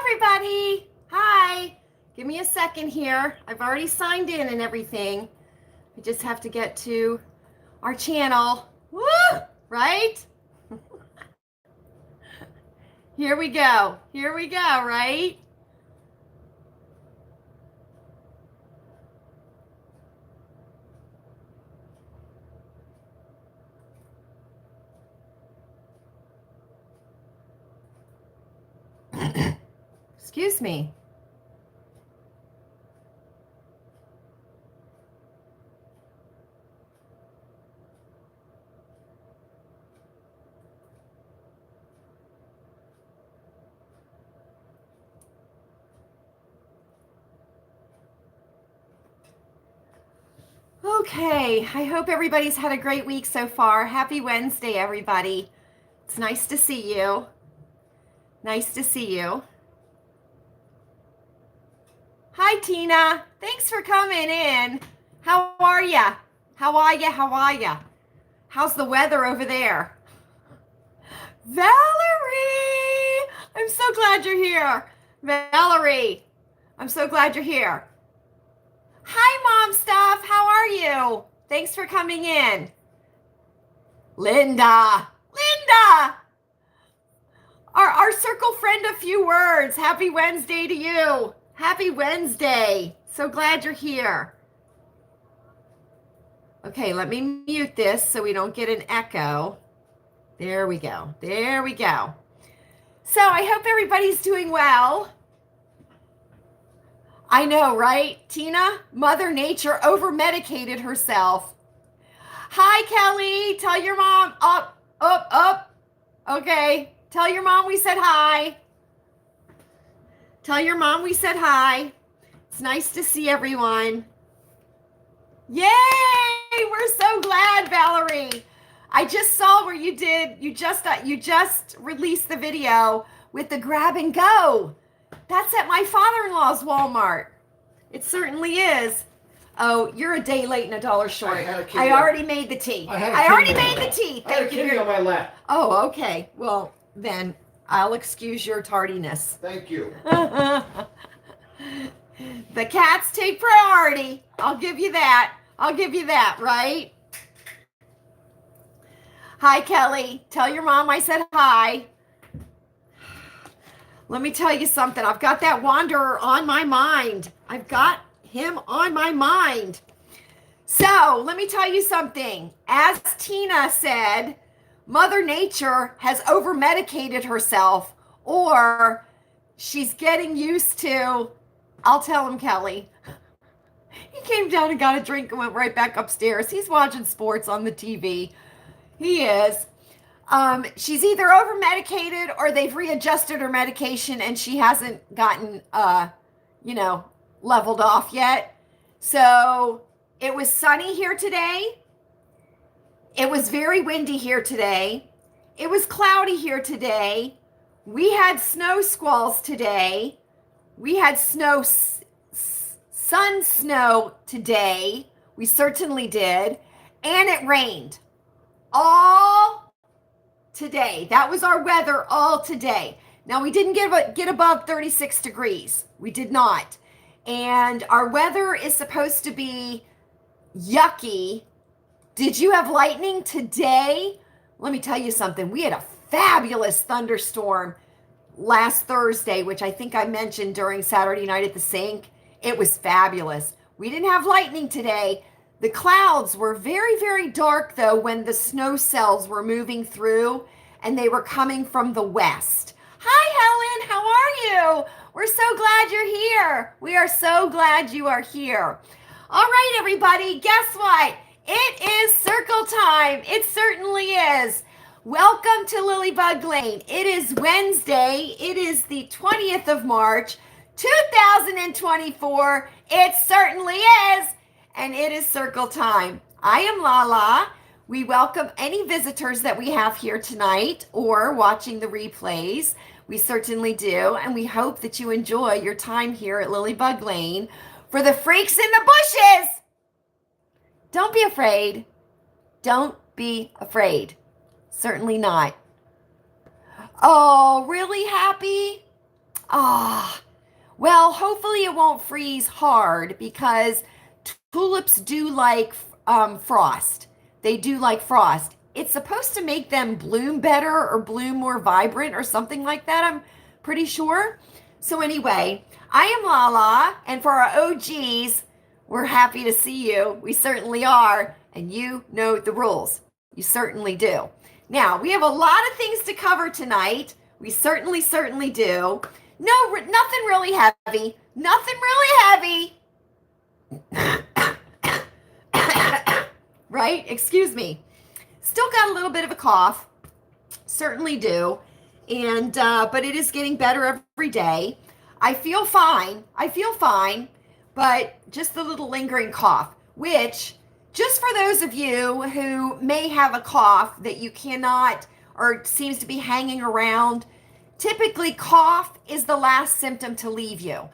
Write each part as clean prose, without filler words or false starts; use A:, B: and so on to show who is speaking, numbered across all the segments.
A: everybody. Hi. Give me a second here. I've already signed in and everything. I just have to get to our channel. Woo! Right? Here we go. Here we go, right? Excuse me. Okay, I hope everybody's had a great week so far. Happy Wednesday, everybody. It's nice to see you. Nice to see you. Hi, Tina. Thanks for coming in. How are ya? How are ya? How are ya? How's the weather over there? Valerie! I'm so glad you're here. Valerie, I'm so glad you're here. Hi, Mom Stuff. How are you? Thanks for coming in. Linda. Our circle friend a few words. Happy Wednesday to you. Happy Wednesday. So glad you're here. Okay, let me mute this so we don't get an echo. There we go. There we go. So I hope everybody's doing well. I know, right? Tina, Mother Nature over-medicated herself. Hi, Kelly. Tell your mom. Up. Okay. Tell your mom we said hi. Tell your mom we said hi. It's nice to see everyone. Yay! We're so glad, Valerie. I just saw where you just released the video with the grab and go. That's at my father-in-law's Walmart. It certainly is. Oh, you're a day late and a dollar short. I already made the tea. I already made the tea.
B: I had a kitty on my lap.
A: Oh, okay. Well, then I'll excuse your tardiness.
B: Thank you.
A: The cats take priority. I'll give you that. Right? Hi, Kelly. Tell your mom I said hi. Let me tell you something. I've got that wanderer on my mind. I've got him on my mind. So let me tell you something. As Tina said, Mother Nature has over-medicated herself, or she's getting used to, I'll tell him, Kelly. He came down and got a drink and went right back upstairs. He's watching sports on the TV. He is. She's either over-medicated or they've readjusted her medication and she hasn't gotten, leveled off yet. So it was sunny here today. It was very windy here today. It was cloudy here today. We had snow squalls today. We had sun snow today. We certainly did. And it rained all today. That was our weather all today. Now, we didn't get above 36 degrees. We did not. And our weather is supposed to be yucky. Did you have lightning today? Let me tell you something. We had a fabulous thunderstorm last Thursday, which I think I mentioned during Saturday Night at the Sink. It was fabulous. We didn't have lightning today. The clouds were very, very dark, though, when the snow cells were moving through and they were coming from the west. Hi, Helen. How are you? We're so glad you're here. We are so glad you are here. All right, everybody. Guess what? It is circle time. It certainly is. Welcome to Lilleybugglane. It is Wednesday. It is the 20th of March, 2024. It certainly is. And it is circle time. I am Lala. We welcome any visitors that we have here tonight or watching the replays. We certainly do. And we hope that you enjoy your time here at Lilleybugglane. For the freaks in the bushes, don't be afraid. Don't be afraid. Certainly not. Oh, really happy? Ah, well, hopefully it won't freeze hard because tulips do like frost. They do like frost. It's supposed to make them bloom better or bloom more vibrant or something like that, I'm pretty sure. So, anyway, I am Lala, and for our OGs, we're happy to see you. We certainly are, and you know the rules. You certainly do. Now, we have a lot of things to cover tonight. We certainly do. No, nothing really heavy. Nothing really heavy. Right? Excuse me. Still got a little bit of a cough. Certainly do. And but it is getting better every day. I feel fine. But just a little lingering cough, which just for those of you who may have a cough that you cannot or seems to be hanging around, typically cough is the last symptom to leave you.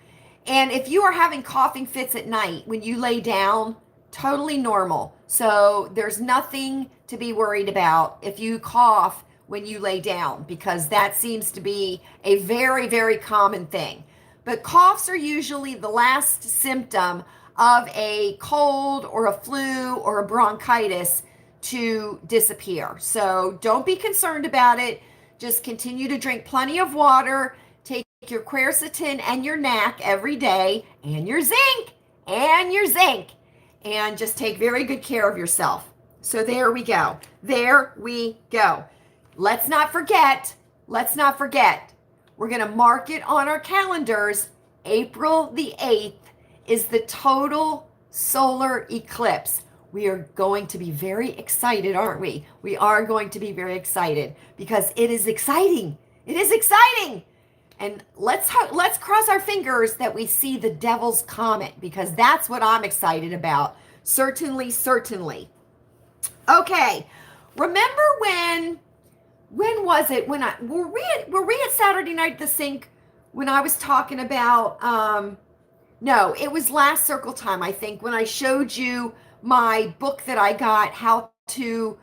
A: And if you are having coughing fits at night when you lay down, totally normal. So there's nothing to be worried about if you cough when you lay down, because that seems to be a very common thing. But coughs are usually the last symptom of a cold or a flu or a bronchitis to disappear. So don't be concerned about it. Just continue to drink plenty of water, take your quercetin and your NAC every day, and your zinc, and just take very good care of yourself. So there we go. Let's not forget. We're going to mark it on our calendars. April the 8th is the total solar eclipse. We are going to be very excited, aren't we? We are going to be very excited because it is exciting. And let's cross our fingers that we see the Devil's Comet, because that's what I'm excited about. Certainly. Okay. Remember when was it? Were we at Saturday Night at the Sink when I was talking about no, it was last Circle Time, I think, when I showed you my book that I got, How to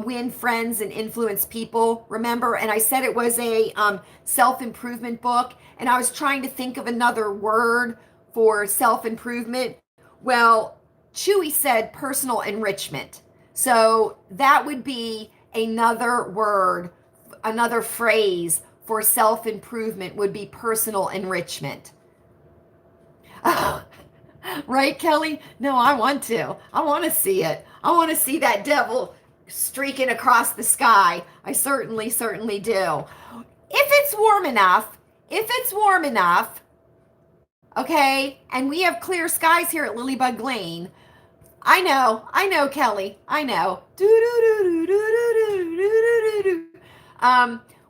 A: Win Friends and Influence People, remember? And I said it was a self-improvement book, and I was trying to think of another word for self-improvement. Well, Chewy said personal enrichment. So that would be another word, another phrase for self-improvement would be personal enrichment. Oh, right, Kelly? No, I want to see it. I want to see that devil streaking across the sky. I certainly do. If it's warm enough, okay, and we have clear skies here at Lilleybugglane. I know, Kelly. I know.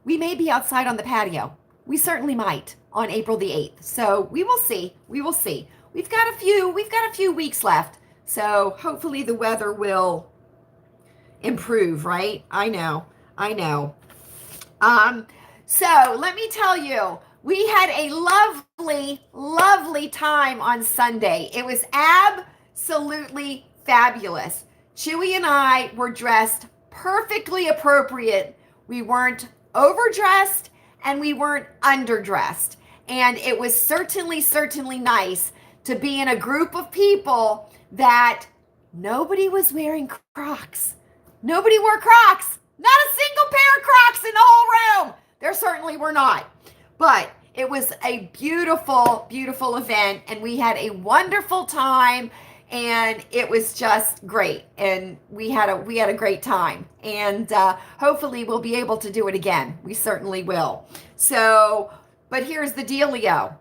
A: We may be outside on the patio. We certainly might on April the 8th. So we will see. We've got a few weeks left. So hopefully the weather will improve, right? I know. So let me tell you, we had a lovely time on Sunday. It was absolutely fabulous. Chewy and I were dressed perfectly appropriate. We weren't overdressed and we weren't underdressed. And it was certainly nice to be in a group of people that nobody was wearing Crocs. Nobody wore Crocs. Not a single pair of Crocs in the whole room. There certainly were not. But it was a beautiful event, and we had a wonderful time, and it was just great. And we had a great time. And hopefully we'll be able to do it again. We certainly will. So, but here's the dealio.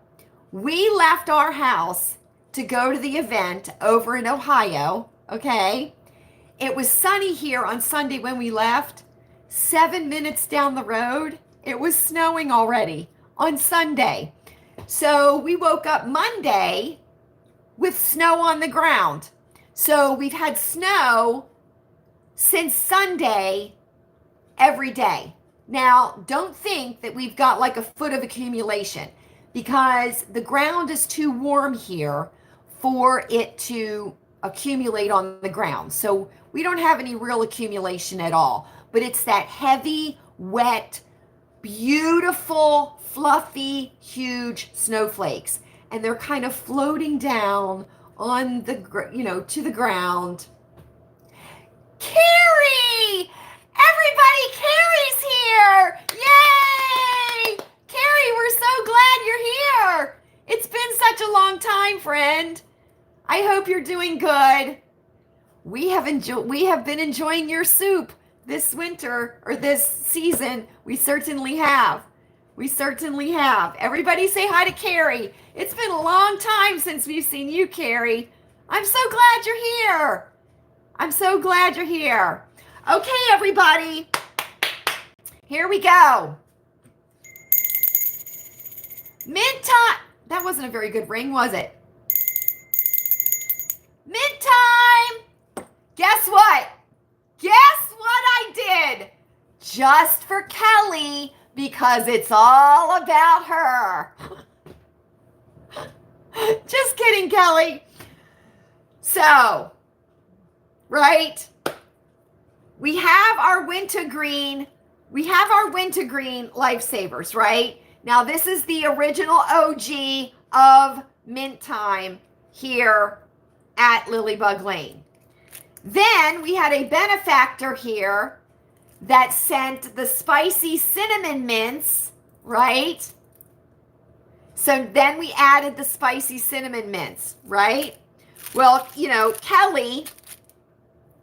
A: We left our house to go to the event over in Ohio, okay? It was sunny here on Sunday when we left. 7 minutes down the road, it was snowing already on Sunday. So we woke up Monday with snow on the ground. So we've had snow since Sunday every day. Now, don't think that we've got like a foot of accumulation, because the ground is too warm here for it to accumulate on the ground. So we don't have any real accumulation at all, but it's that heavy, wet beautiful, fluffy, huge snowflakes. And they're kind of floating down on the, to the ground. Carrie! Everybody, Carrie's here! Yay! Carrie, we're so glad you're here. It's been such a long time, friend. I hope you're doing good. We have been enjoying your soup this winter or this season. We certainly have. We certainly have. Everybody say hi to Carrie. It's been a long time since we've seen you, Carrie. I'm so glad you're here. I'm so glad you're here. Okay, everybody. Here we go. Mint time. That wasn't a very good ring, was it? Mint time. Guess what? Guess what I did? Just for Kelly, because it's all about her. Just kidding, Kelly. So, right? We have our wintergreen. We have our wintergreen lifesavers, right? Now, this is the original OG of Mint Time here at Lilleybugglane. Then we had a benefactor here that sent the spicy cinnamon mints, right? So then we added the spicy cinnamon mints, right? Well, Kelly,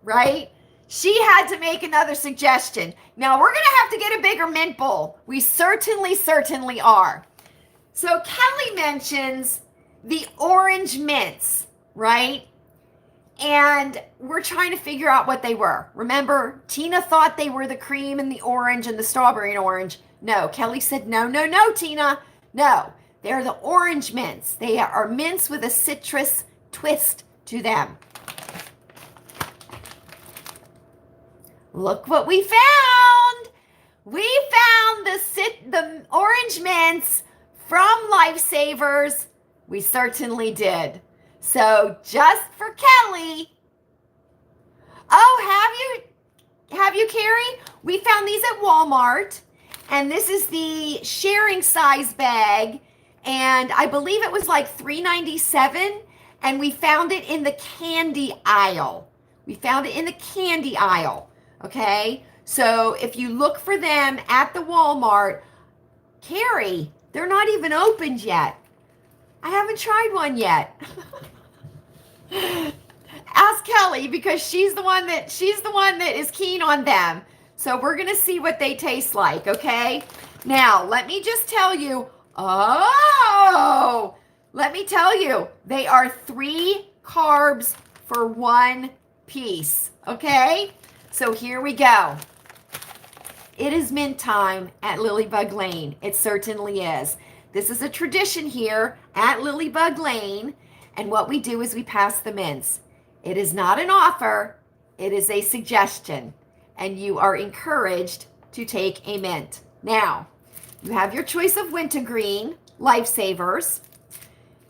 A: right? She had to make another suggestion. Now, we're going to have to get a bigger mint bowl. We certainly are. So Kelly mentions the orange mints, right? And we're trying to figure out what they were. Remember, Tina thought they were the cream and the orange and the strawberry and orange. No, Kelly said, no, Tina. No, they're the orange mints. They are mints with a citrus twist to them. Look what we found. We found the orange mints from Lifesavers. We certainly did. So just for Kelly. Oh, have you, Carrie? We found these at Walmart. And this is the sharing size bag. And I believe it was like $3.97. And we found it in the candy aisle. We found it in the candy aisle. Okay, so if you look for them at the Walmart, Carrie, they're not even opened yet. I haven't tried one yet. Ask Kelly because she's the one that is keen on them. So we're gonna see what they taste like. Okay. Now let me just tell you. Let me tell you, they are 3 carbs for 1 piece. Okay. So here we go. It is mint time at Lilleybugglane. It certainly is. This is a tradition here at Lilleybugglane. And what we do is we pass the mints. It is not an offer. It is a suggestion. And you are encouraged to take a mint. Now, you have your choice of wintergreen lifesavers.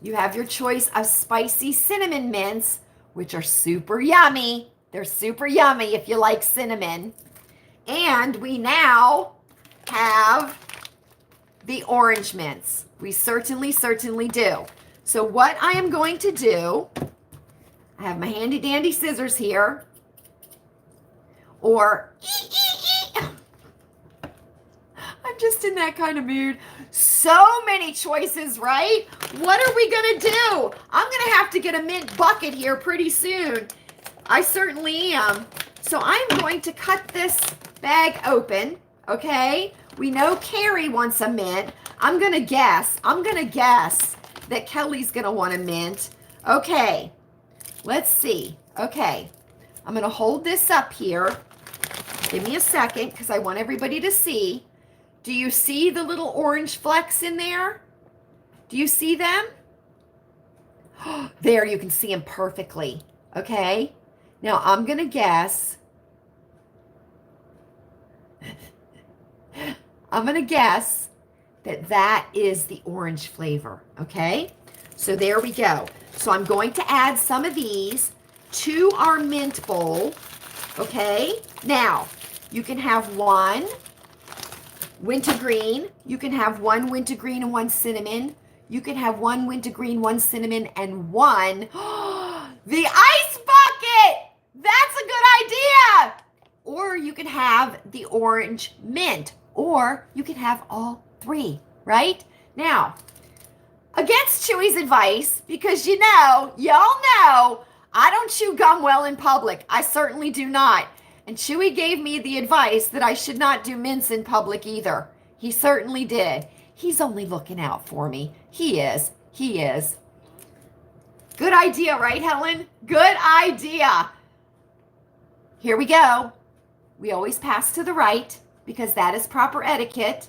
A: You have your choice of spicy cinnamon mints, which are super yummy. They're super yummy if you like cinnamon. And we now have the orange mints. We certainly do. So what I am going to do, I have my handy dandy scissors here. Or, I'm just in that kind of mood. So many choices, right? What are we going to do? I'm going to have to get a mint bucket here pretty soon. I certainly am. So I'm going to cut this bag open, okay? We know Carrie wants a mint. I'm going to guess that Kelly's going to want a mint. Okay, let's see. Okay, I'm going to hold this up here. Give me a second because I want everybody to see. Do you see the little orange flecks in there? Do you see them? There, you can see them perfectly. Okay. Now, I'm going to guess. that is the orange flavor. Okay. So there we go. So I'm going to add some of these to our mint bowl. Okay. Now, you can have one Wintergreen, you can have one wintergreen and one cinnamon. You can have one wintergreen, one cinnamon, and one the ice bucket. That's a good idea. Or you can have the orange mint, or you can have all three, right? Now, against Chewy's advice, because y'all know, I don't chew gum well in public. I certainly do not. And Chewy gave me the advice that I should not do mints in public either. He certainly did. He's only looking out for me. He is. Good idea, right, Helen? Good idea. Here we go. We always pass to the right because that is proper etiquette.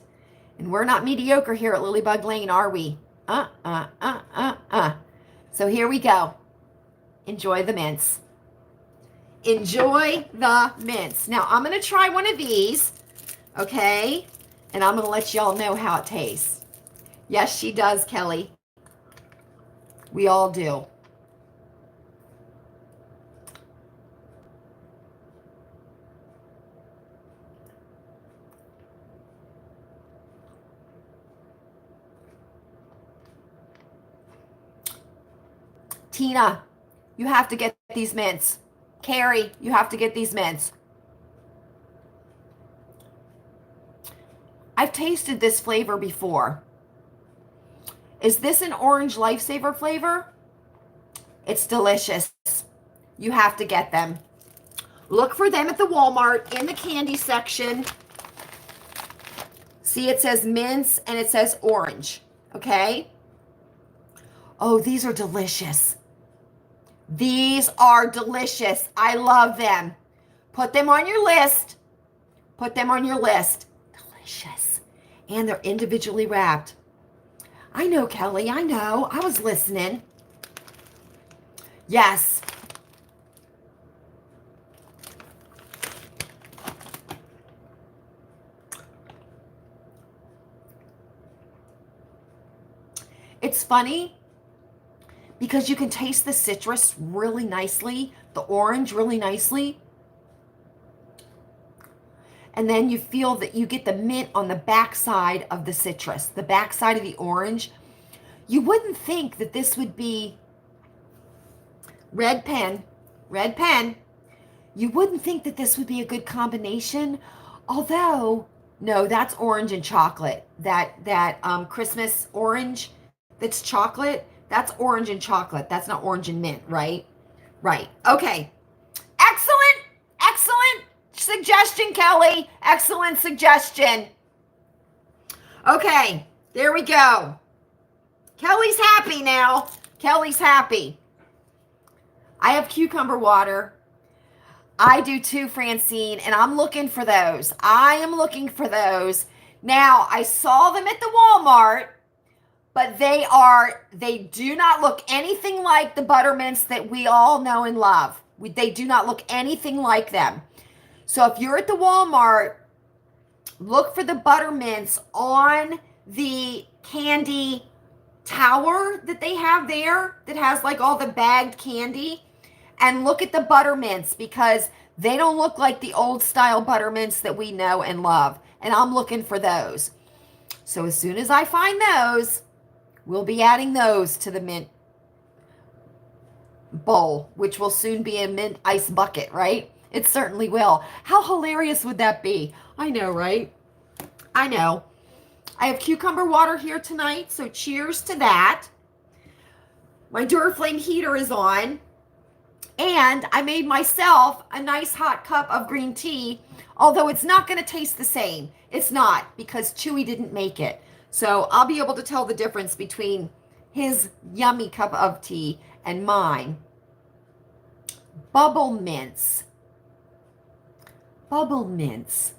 A: And we're not mediocre here at Lilleybugglane, are we? So here we go. Enjoy the mints. Enjoy the mints. Now, I'm going to try one of these, okay? And I'm going to let y'all know how it tastes. Yes, she does, Kelly. We all do. Tina, you have to get these mints. Carrie, you have to get these mints. I've tasted this flavor before. Is this an orange lifesaver flavor? It's delicious. You have to get them. Look for them at the Walmart in the candy section. See, it says mints and it says orange, okay? Oh, these are delicious. These are delicious. I love them. Put them on your list. Put them on your list. Delicious. And they're individually wrapped. I know, Kelly. I know. I was listening. Yes. It's funny because you can taste the citrus really nicely, the orange really nicely. And then you feel that you get the mint on the backside of the citrus, the backside of the orange. You wouldn't think that this would be red pen. You wouldn't think that this would be a good combination. Although, no, that's orange and chocolate. That Christmas orange that's chocolate, that's orange and chocolate. That's not orange and mint, right? Right. Okay. Excellent suggestion, Kelly. Excellent suggestion. Okay, there we go. Kelly's happy now. Kelly's happy. I have cucumber water. I do too, Francine, and I'm looking for those. I am looking for those. Now, I saw them at the Walmart, but they do not look anything like the buttermints that we all know and love. They do not look anything like them. So if you're at the Walmart, look for the buttermints on the candy tower that they have there that has like all the bagged candy, and look at the buttermints because they don't look like the old style buttermints that we know and love. And I'm looking for those. So as soon as I find those, we'll be adding those to the mint bowl, which will soon be a mint ice bucket, right? It certainly will. How hilarious would that be? I know, right? I know. I have cucumber water here tonight, so cheers to that. My Duraflame heater is on, and I made myself a nice hot cup of green tea, although it's not going to taste the same. It's not, because Chewy didn't make it. So I'll be able to tell the difference between his yummy cup of tea and mine. Bubble mints. Bubble mints.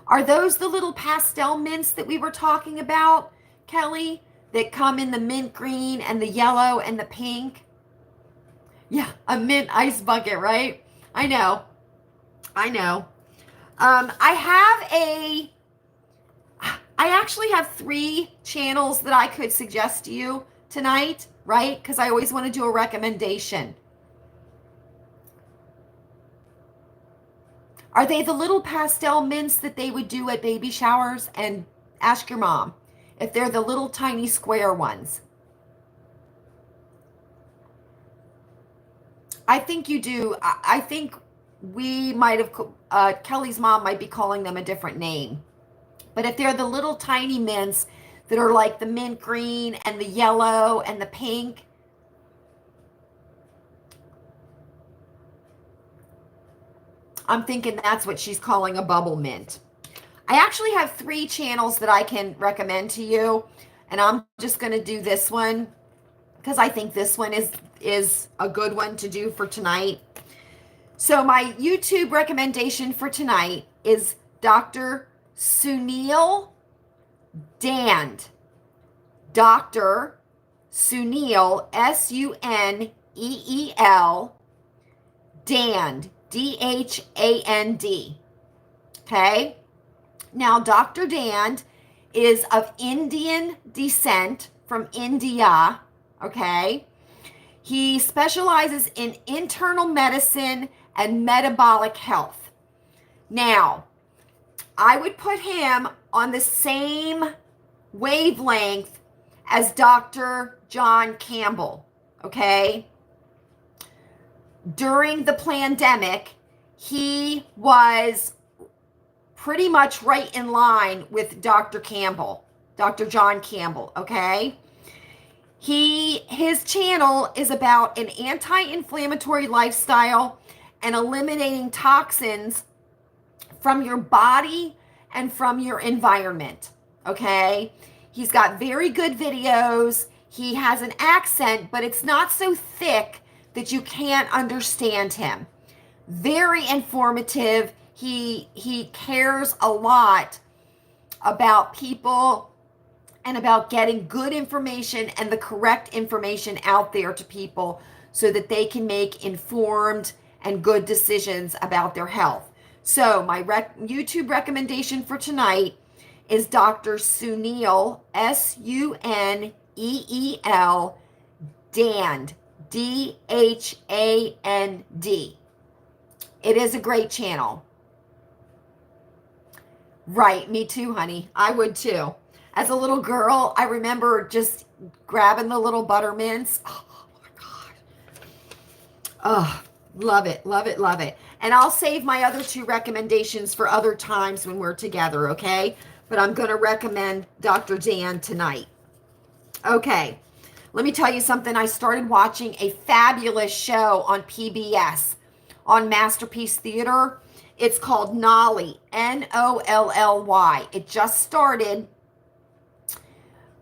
A: Are those the little pastel mints that we were talking about, Kelly? That come in the mint green and the yellow and the pink? Yeah, a mint ice bucket, right? I know. I actually have 3 channels that I could suggest to you tonight, right? Because I always want to do a recommendation. Are they the little pastel mints that they would do at baby showers? And ask your mom if they're the little tiny square ones. I think you do. I think we might have, Kelly's mom might be calling them a different name. But if they're the little tiny mints that are like the mint green and the yellow and the pink, I'm thinking that's what she's calling a bubble mint. I actually have 3 channels that I can recommend to you, and I'm just going to do this one because I think this one is a good one to do for tonight. So my YouTube recommendation for tonight is Dr. Sunil Dand. Dr. Sunil, Suneel, Dand, Dhand. Okay? Now, Dr. Dand is of Indian descent from India. Okay? He specializes in internal medicine and metabolic health. Now, I would put him on the same wavelength as Dr. John Campbell, okay? During the pandemic, he was pretty much right in line with Dr. Campbell, Dr. John Campbell, okay? His channel is about an anti-inflammatory lifestyle and eliminating toxins from your body and from your environment, okay? He's got very good videos. He has an accent, but it's not so thick that you can't understand him. Very informative. He cares a lot about people and about getting good information and the correct information out there to people so that they can make informed and good decisions about their health. So my YouTube recommendation for tonight is Dr. Sunil, Suneel, Dand, Dhand. It is a great channel. Right, me too, honey. I would too. As a little girl, I remember just grabbing the little butter mints. Oh my God. Oh, love it, love it, love it. And I'll save my other 2 recommendations for other times when we're together, okay? But I'm going to recommend Dr. Dan tonight. Okay, let me tell you something. I started watching a fabulous show on PBS, on Masterpiece Theater. It's called Nolly, Nolly. It just started.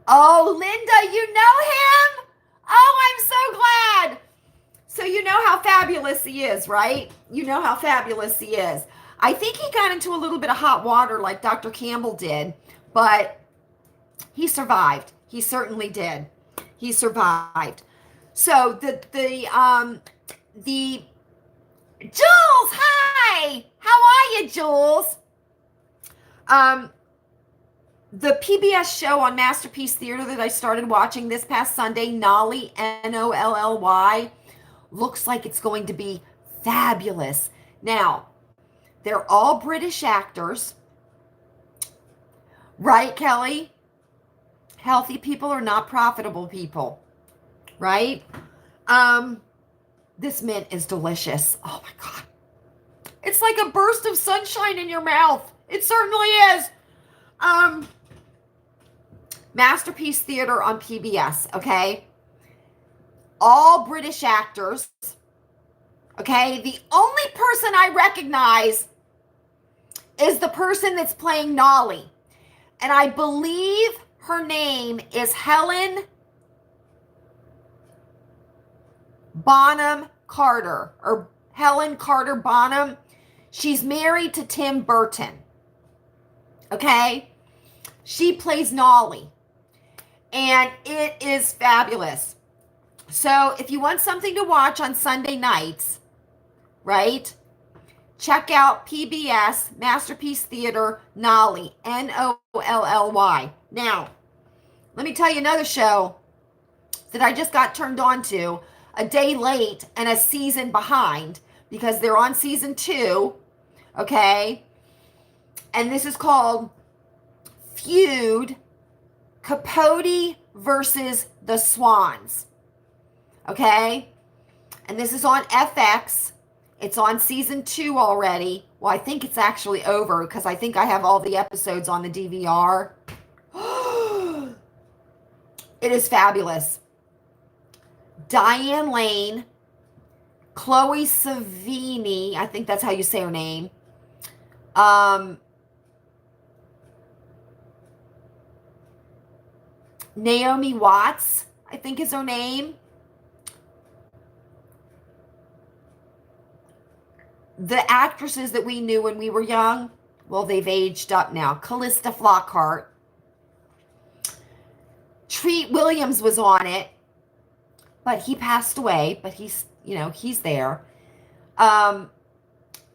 A: Oh, Linda, you know him? Oh, I'm so glad. So you know how fabulous he is, right? You know how fabulous he is. I think he got into a little bit of hot water like Dr. Campbell did, but he survived. He certainly did. He survived. So the Jules, hi. How are you, Jules? The PBS show on Masterpiece Theater that I started watching this past Sunday, Nolly, Nolly, looks like it's going to be fabulous. Now, they're all British actors. Right, Kelly? Healthy people are not profitable people. Right? This mint is delicious. Oh my God. It's like a burst of sunshine in your mouth. It certainly is. Masterpiece Theater on PBS, okay? All British actors, okay? The only person I recognize is the person that's playing Nolly. And I believe her name is Helen Bonham Carter, or Helen Carter Bonham. She's married to Tim Burton, okay? She plays Nolly. And it is fabulous. So if you want something to watch on Sunday nights, right? Check out PBS Masterpiece Theater Nolly, Nolly. Now, let me tell you another show that I just got turned on to a day late and a season behind because they're on season 2. Okay? And this is called Feud Capote versus the Swans. Okay? And this is on FX. It's on season 2 already. Well, I think it's actually over because I think I have all the episodes on the DVR. It is fabulous. Diane Lane, Chloe Savini, I think that's how you say her name. Naomi Watts, I think is her name. The actresses that we knew when we were young, well, they've aged up now. Callista Flockhart. Treat Williams was on it, but he passed away, but he's, he's there.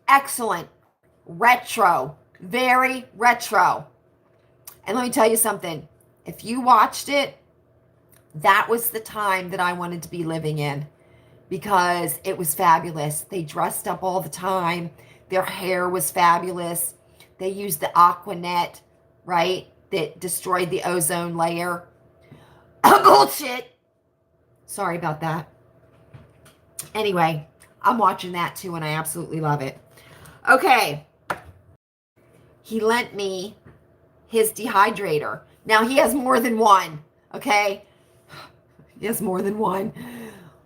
A: Excellent. Retro. Very retro. And let me tell you something. If you watched it, that was the time that I wanted to be living in because it was fabulous. They dressed up all the time. Their hair was fabulous. They used the Aquanet, right, that destroyed the ozone layer. Bullshit. Sorry about that. Anyway, I'm watching that too, and I absolutely love it. Okay. He lent me his dehydrator. Now, he has more than one, okay? He has more than one.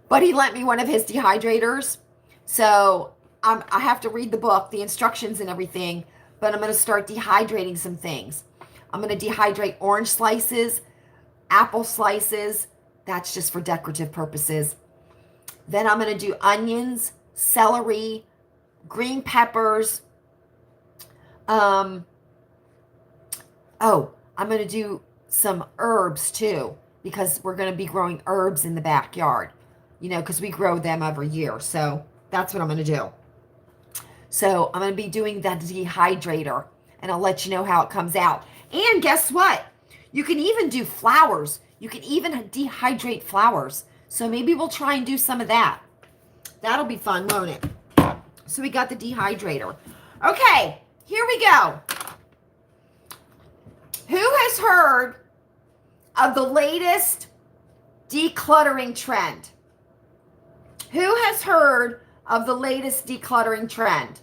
A: But he lent me one of his dehydrators. So I have to read the book, the instructions and everything, but I'm going to start dehydrating some things. I'm going to dehydrate orange slices, apple slices. That's just for decorative purposes. Then I'm going to do onions, celery, green peppers. I'm going to do some herbs too, because we're going to be growing herbs in the backyard, because we grow them every year. So that's what I'm going to do. So I'm going to be doing that dehydrator, and I'll let you know how it comes out. And guess what? You can even do flowers. You can even dehydrate flowers. So maybe we'll try and do some of that. That'll be fun, won't it? So we got the dehydrator. Okay, here we go. Who has heard of the latest decluttering trend? Who has heard of the latest decluttering trend?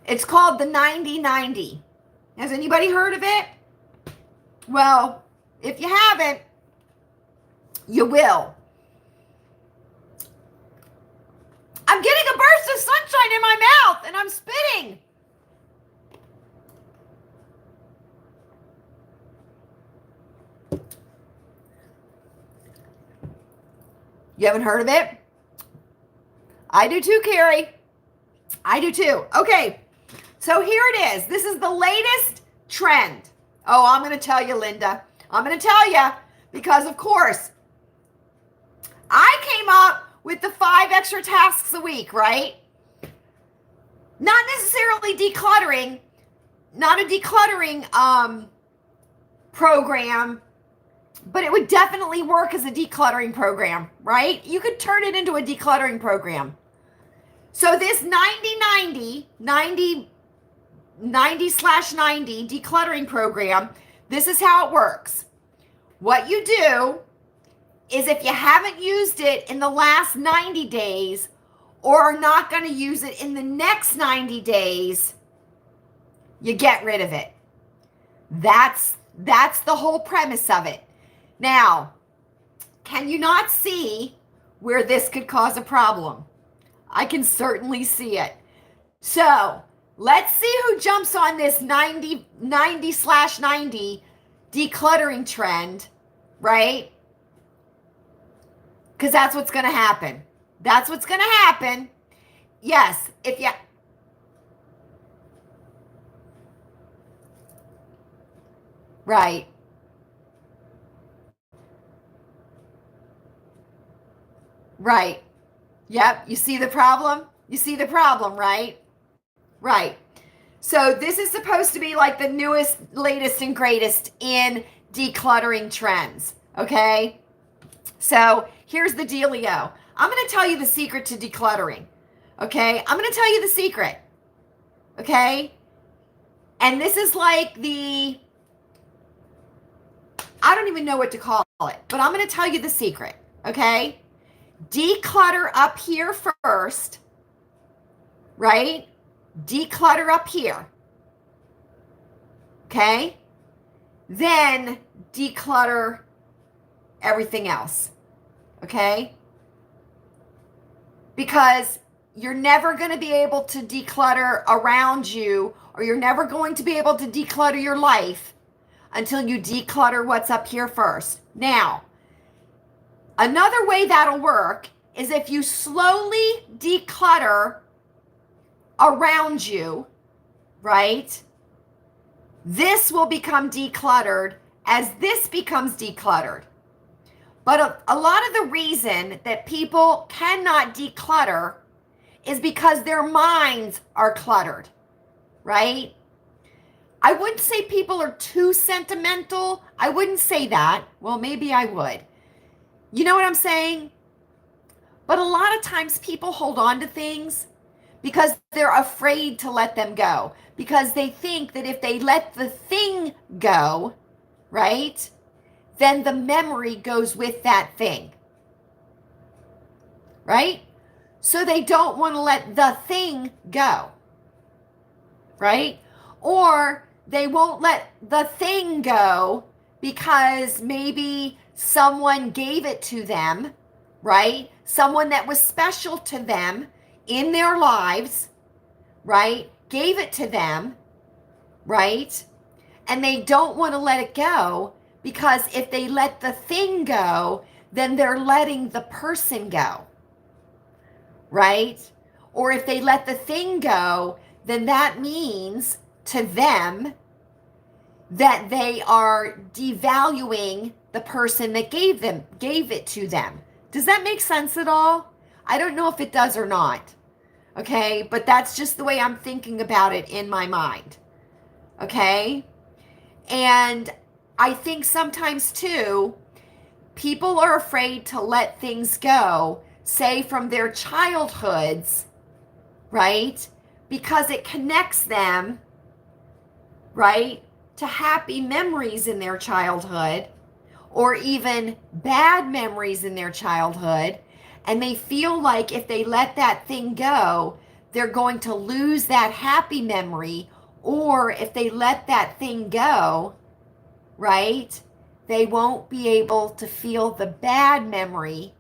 A: It's called the 90-90. Has anybody heard of it? Well, if you haven't, you will. I'm getting a burst of sunshine in my mouth and I'm spitting. You haven't heard of it? I do too, Carrie. I do too. Okay, so here it is. This is the latest trend. Oh, I'm going to tell you, Linda. I'm going to tell you because, of course, I came up with the 5 extra tasks a week, right? Not necessarily decluttering, not a decluttering program, but it would definitely work as a decluttering program, right? You could turn it into a decluttering program. So this 90/90 decluttering program, this is how it works. What you do is if you haven't used it in the last 90 days or are not going to use it in the next 90 days, you get rid of it. That's the whole premise of it. Now, can you not see where this could cause a problem? I can certainly see it. So let's see who jumps on this 90/90 decluttering trend, right? Because that's what's going to happen. That's what's going to happen. Yes, if you... Right. Right. Yep. You see the problem? You see the problem, right? Right. So this is supposed to be like the newest, latest, and greatest in decluttering trends. Okay? So here's the dealio. I'm going to tell you the secret to decluttering. Okay? I'm going to tell you the secret. Okay? And this is like I don't even know what to call it, but I'm going to tell you the secret. Okay? Declutter up here first, right? Declutter up here. Okay? Then declutter everything else. Okay? Because you're never going to be able to declutter around you, or you're never going to be able to declutter your life until you declutter what's up here first. Now, another way that'll work is if you slowly declutter around you, right? This will become decluttered as this becomes decluttered. But a lot of the reason that people cannot declutter is because their minds are cluttered, right? I wouldn't say people are too sentimental. I wouldn't say that. Well, maybe I would. You know what I'm saying? But a lot of times people hold on to things because they're afraid to let them go. Because they think that if they let the thing go, right, then the memory goes with that thing. Right? So they don't want to let the thing go. Right? Or they won't let the thing go because maybe someone gave it to them, right? Someone that was special to them in their lives, right? Gave it to them, right? And they don't want to let it go because if they let the thing go, then they're letting the person go, right? Or if they let the thing go, then that means to them that they are devaluing the person that gave it to them. Does that make sense at all? I don't know if it does or not. Okay, but that's just the way I'm thinking about it in my mind. Okay? And I think sometimes too, people are afraid to let things go, say from their childhoods, right? Because it connects them, right, to happy memories in their childhood or even bad memories in their childhood. And they feel like if they let that thing go, they're going to lose that happy memory. Or if they let that thing go, right, they won't be able to feel the bad memory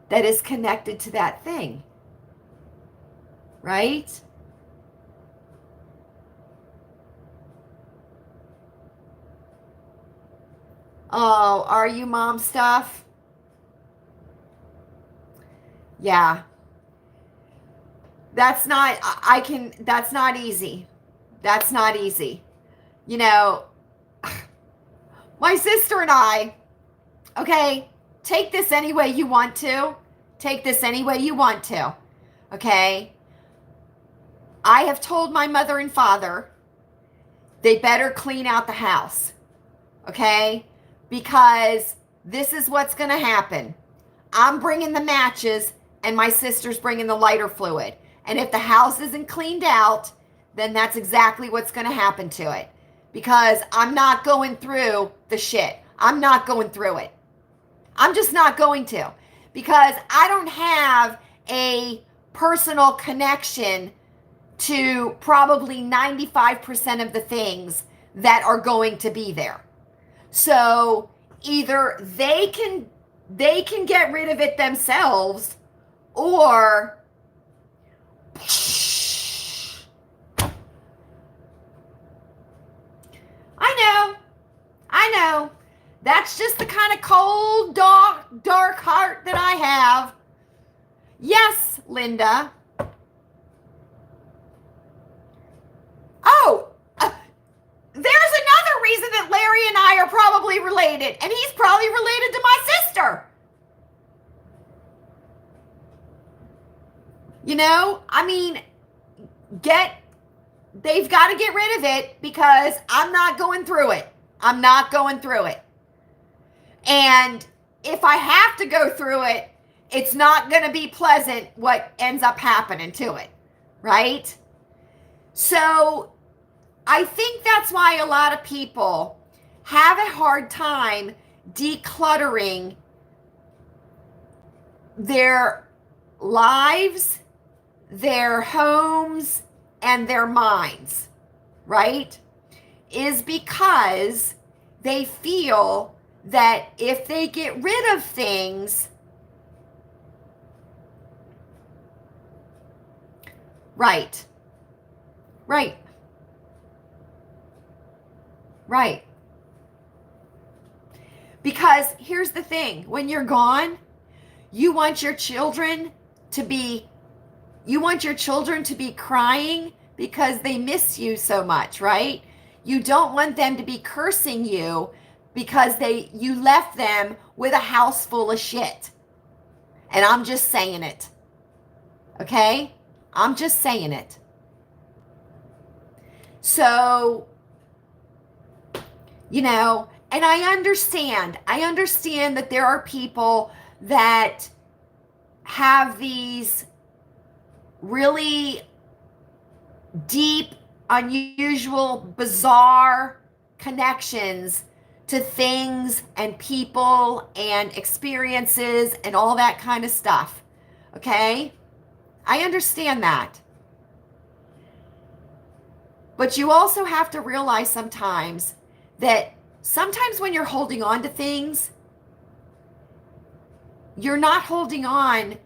A: that is connected to that thing. Right? Oh, are you mom stuff? Yeah. That's not easy. That's not easy. You know, my sister and I, okay, take this any way you want to. Take this any way you want to. Okay? I have told my mother and father they better clean out the house. Okay? Because this is what's going to happen. I'm bringing the matches and my sister's bringing the lighter fluid. And if the house isn't cleaned out, then that's exactly what's going to happen to it. Because I'm not going through the shit. I'm not going through it. I'm just not going to. Because I don't have a personal connection to probably 95% of the things that are going to be there. So either they can get rid of it themselves, or I know. That's just the kind of cold, dark heart that I have. Yes, Linda. Oh, there's another reason that Larry and I are probably related, and he's probably related to my sister. You know, I mean, they've got to get rid of it because I'm not going through it. I'm not going through it. And if I have to go through it, it's not going to be pleasant what ends up happening to it, right? So I think that's why a lot of people have a hard time decluttering their lives, their homes, and their minds, right? Is because they feel that if they get rid of things, right, right, right. Because here's the thing, when you're gone, you want your children to be crying because they miss you so much, right? You don't want them to be cursing you because you left them with a house full of shit. And I'm just saying it. Okay? I'm just saying it. So, and I understand that there are people that have these really deep, unusual, bizarre connections to things and people and experiences and all that kind of stuff. Okay? I understand that. But you also have to realize sometimes that sometimes when you're holding on to things, you're not holding on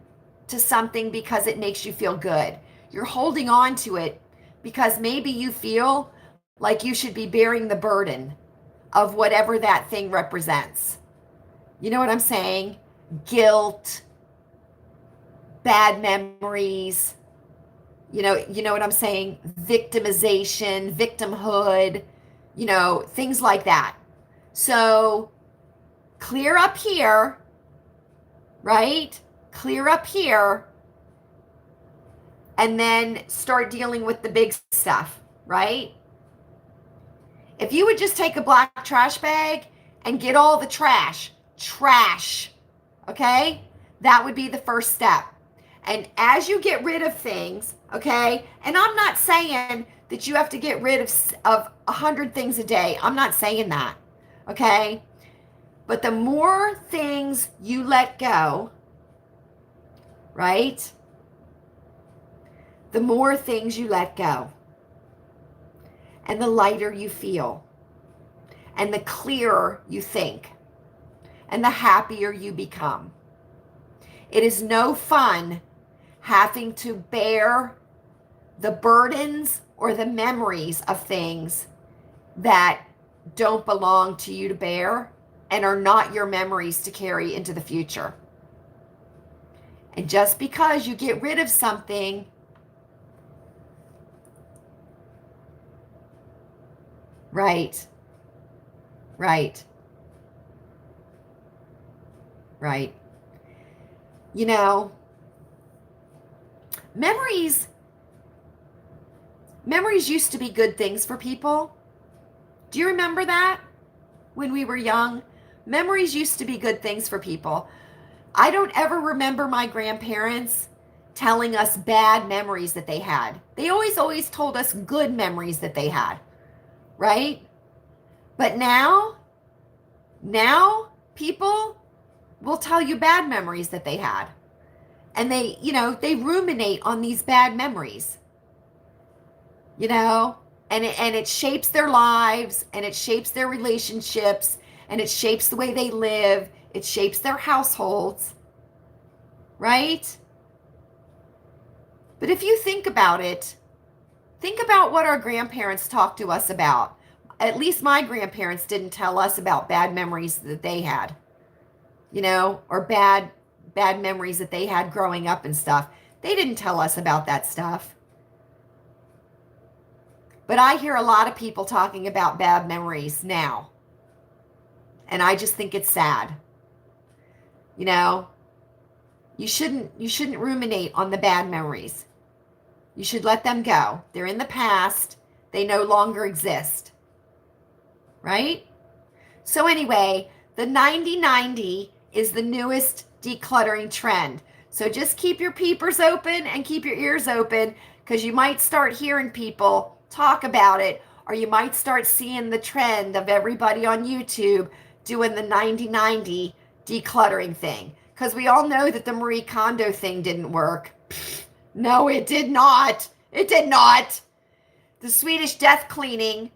A: to something because it makes you feel good. You're holding on to it because maybe you feel like you should be bearing the burden of whatever that thing represents. You know what I'm saying? Guilt, bad memories, you know what I'm saying? Victimization, victimhood, things like that. So clear up here, right? Clear up here, and then start dealing with the big stuff, right? If you would just take a black trash bag and get all the trash, okay? That would be the first step. And as you get rid of things, okay? And I'm not saying that you have to get rid of 100 things a day. I'm not saying that, okay? But the more things you let go, right? The more things you let go. And the lighter you feel. And the clearer you think. And the happier you become. It is no fun having to bear the burdens or the memories of things that don't belong to you to bear and are not your memories to carry into the future. And just because you get rid of something, right, memories used to be good things for people. Do you remember that? When we were young, memories used to be good things for people. I don't ever remember my grandparents telling us bad memories that they had. They always told us good memories that they had, right? But now people will tell you bad memories that they had. And they ruminate on these bad memories. And it shapes their lives, and it shapes their relationships, and it shapes the way they live. It shapes their households, right? But if you think about it, think about what our grandparents talked to us about. At least my grandparents didn't tell us about bad memories that they had, or bad memories that they had growing up and stuff. They didn't tell us about that stuff. But I hear a lot of people talking about bad memories now. And I just think it's sad. You shouldn't ruminate on the bad memories. You should let them go. They're in the past. They no longer exist. Right? So anyway, the 90-90 is the newest decluttering trend. So just keep your peepers open and keep your ears open, because you might start hearing people talk about it, or you might start seeing the trend of everybody on YouTube doing the 90-90 decluttering thing. Because we all know that the Marie Kondo thing didn't work. No, it did not. It did not. The Swedish death cleaning,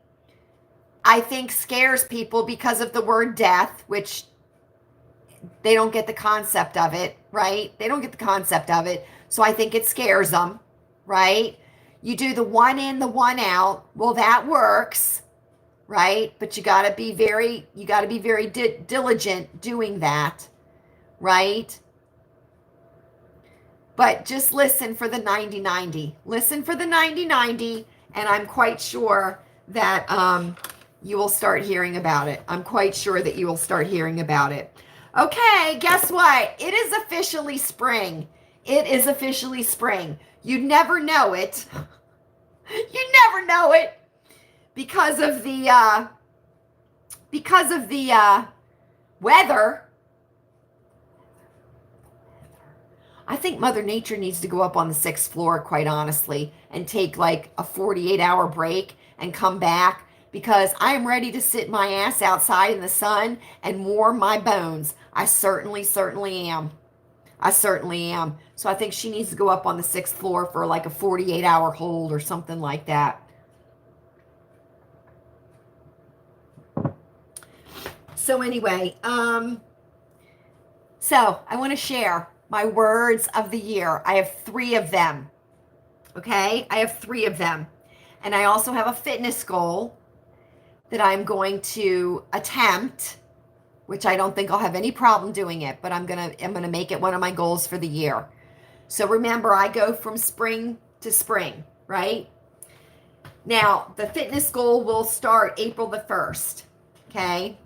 A: I think, scares people because of the word death, which they don't get the concept of it, right? They don't get the concept of it. So I think it scares them, right? You do the one in, the one out. Well, that works, right? But you got to be very diligent doing that, right? But just listen for the 90-90. Listen for the 90-90, and I'm quite sure that you will start hearing about it. I'm quite sure that you will start hearing about it. Okay, guess what? It is officially spring. It is officially spring. You never know it. You never know it because of the weather. I think Mother Nature needs to go up on the 6th floor, quite honestly, and take like a 48-hour break and come back, because I am ready to sit my ass outside in the sun and warm my bones. I certainly am. I certainly am. So I think she needs to go up on the 6th floor for like a 48-hour hold or something like that. So anyway, so I want to share my words of the year. I have 3 of them. Okay? I have 3 of them. And I also have a fitness goal that I'm going to attempt, which I don't think I'll have any problem doing it, but I'm going to make it one of my goals for the year. So remember, I go from spring to spring, right? Now, the fitness goal will start April the 1st. Okay?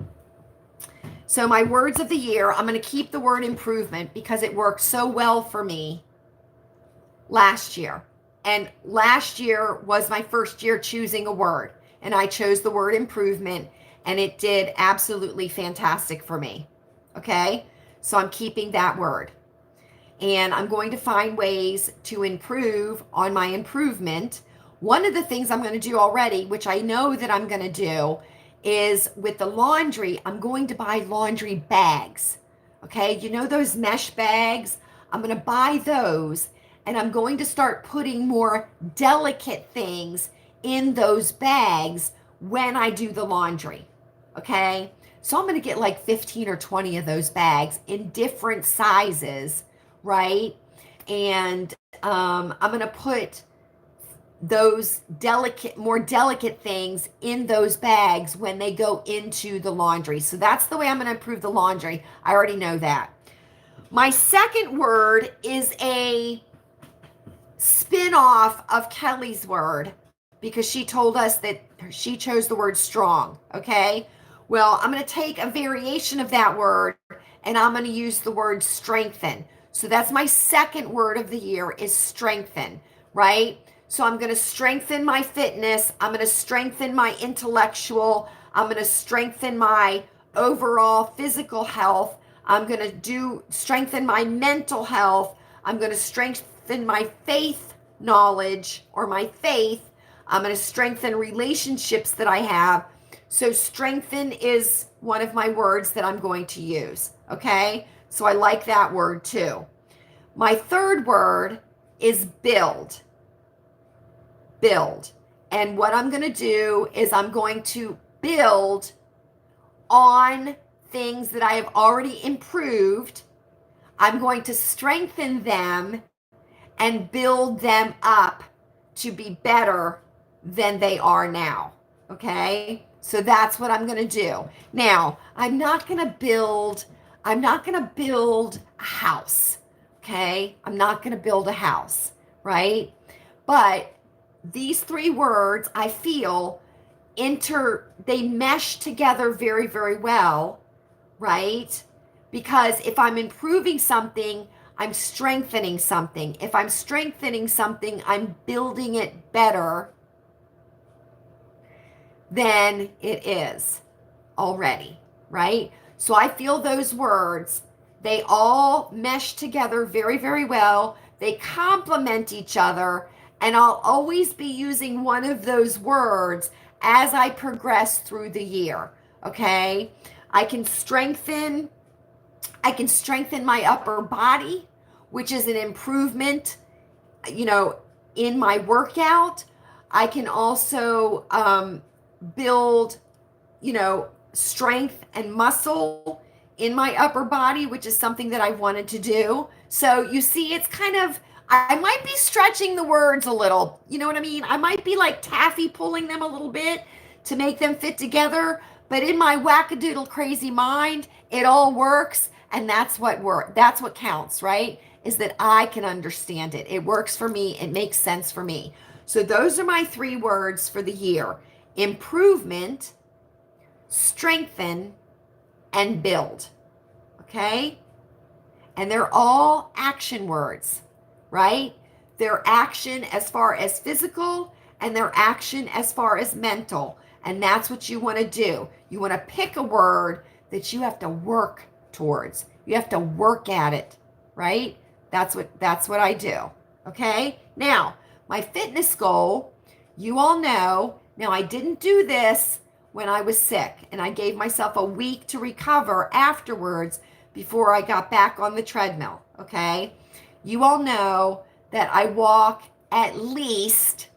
A: So my words of the year, I'm going to keep the word improvement because it worked so well for me last year. And last year was my first year choosing a word. And I chose the word improvement, and it did absolutely fantastic for me. Okay? So I'm keeping that word. And I'm going to find ways to improve on my improvement. One of the things I'm going to do already, which I know that I'm going to do, is with the laundry, I'm going to buy laundry bags. Okay? You know those mesh bags? I'm going to buy those, and I'm going to start putting more delicate things in those bags when I do the laundry. Okay? So I'm going to get like 15 or 20 of those bags in different sizes, right? And I'm going to put those more delicate things in those bags when they go into the laundry. So that's the way I'm going to improve the laundry. I already know that. My second word is a spin-off of Kelly's word, because she told us that she chose the word strong. Okay? Well, I'm going to take a variation of that word, and I'm going to use the word strengthen. So that's my second word of the year, is strengthen, right? So I'm going to strengthen my fitness. I'm going to strengthen my intellectual. I'm going to strengthen my overall physical health. I'm going to strengthen my mental health. I'm going to strengthen my faith knowledge, or my faith. I'm going to strengthen relationships that I have. So strengthen is one of my words that I'm going to use. Okay? So I like that word too. My third word is build. Build. And what I'm going to do is I'm going to build on things that I have already improved. I'm going to strengthen them and build them up to be better than they are now. Okay? So that's what I'm going to do. Now, I'm not going to build a house. Okay? I'm not going to build a house, right? But these 3 words, I feel, they mesh together very, very well, right? Because if I'm improving something, I'm strengthening something. If I'm strengthening something, I'm building it better than it is already, right? So I feel those words They all mesh together very, very well. They complement each other, and I'll always be using one of those words as I progress through the year. Okay? I can strengthen my upper body, which is an improvement, in my workout. I can also build, strength and muscle in my upper body, which is something that I wanted to do. So you see, it's kind of, I might be stretching the words a little. You know what I mean? I might be like taffy pulling them a little bit to make them fit together. But in my wackadoodle crazy mind, it all works. And that's what counts, right? Is that I can understand it. It works for me. It makes sense for me. So those are my 3 words for the year: improvement, strengthen, and build. Okay? And they're all action words, right? They're action as far as physical, and they're action as far as mental. And that's what you want to do. You want to pick a word that you have to work towards. You have to work at it, right? That's what I do. Okay? Now, my fitness goal, you all know, now I didn't do this when I was sick, and I gave myself a week to recover afterwards before I got back on the treadmill. Okay? You all know that I walk at least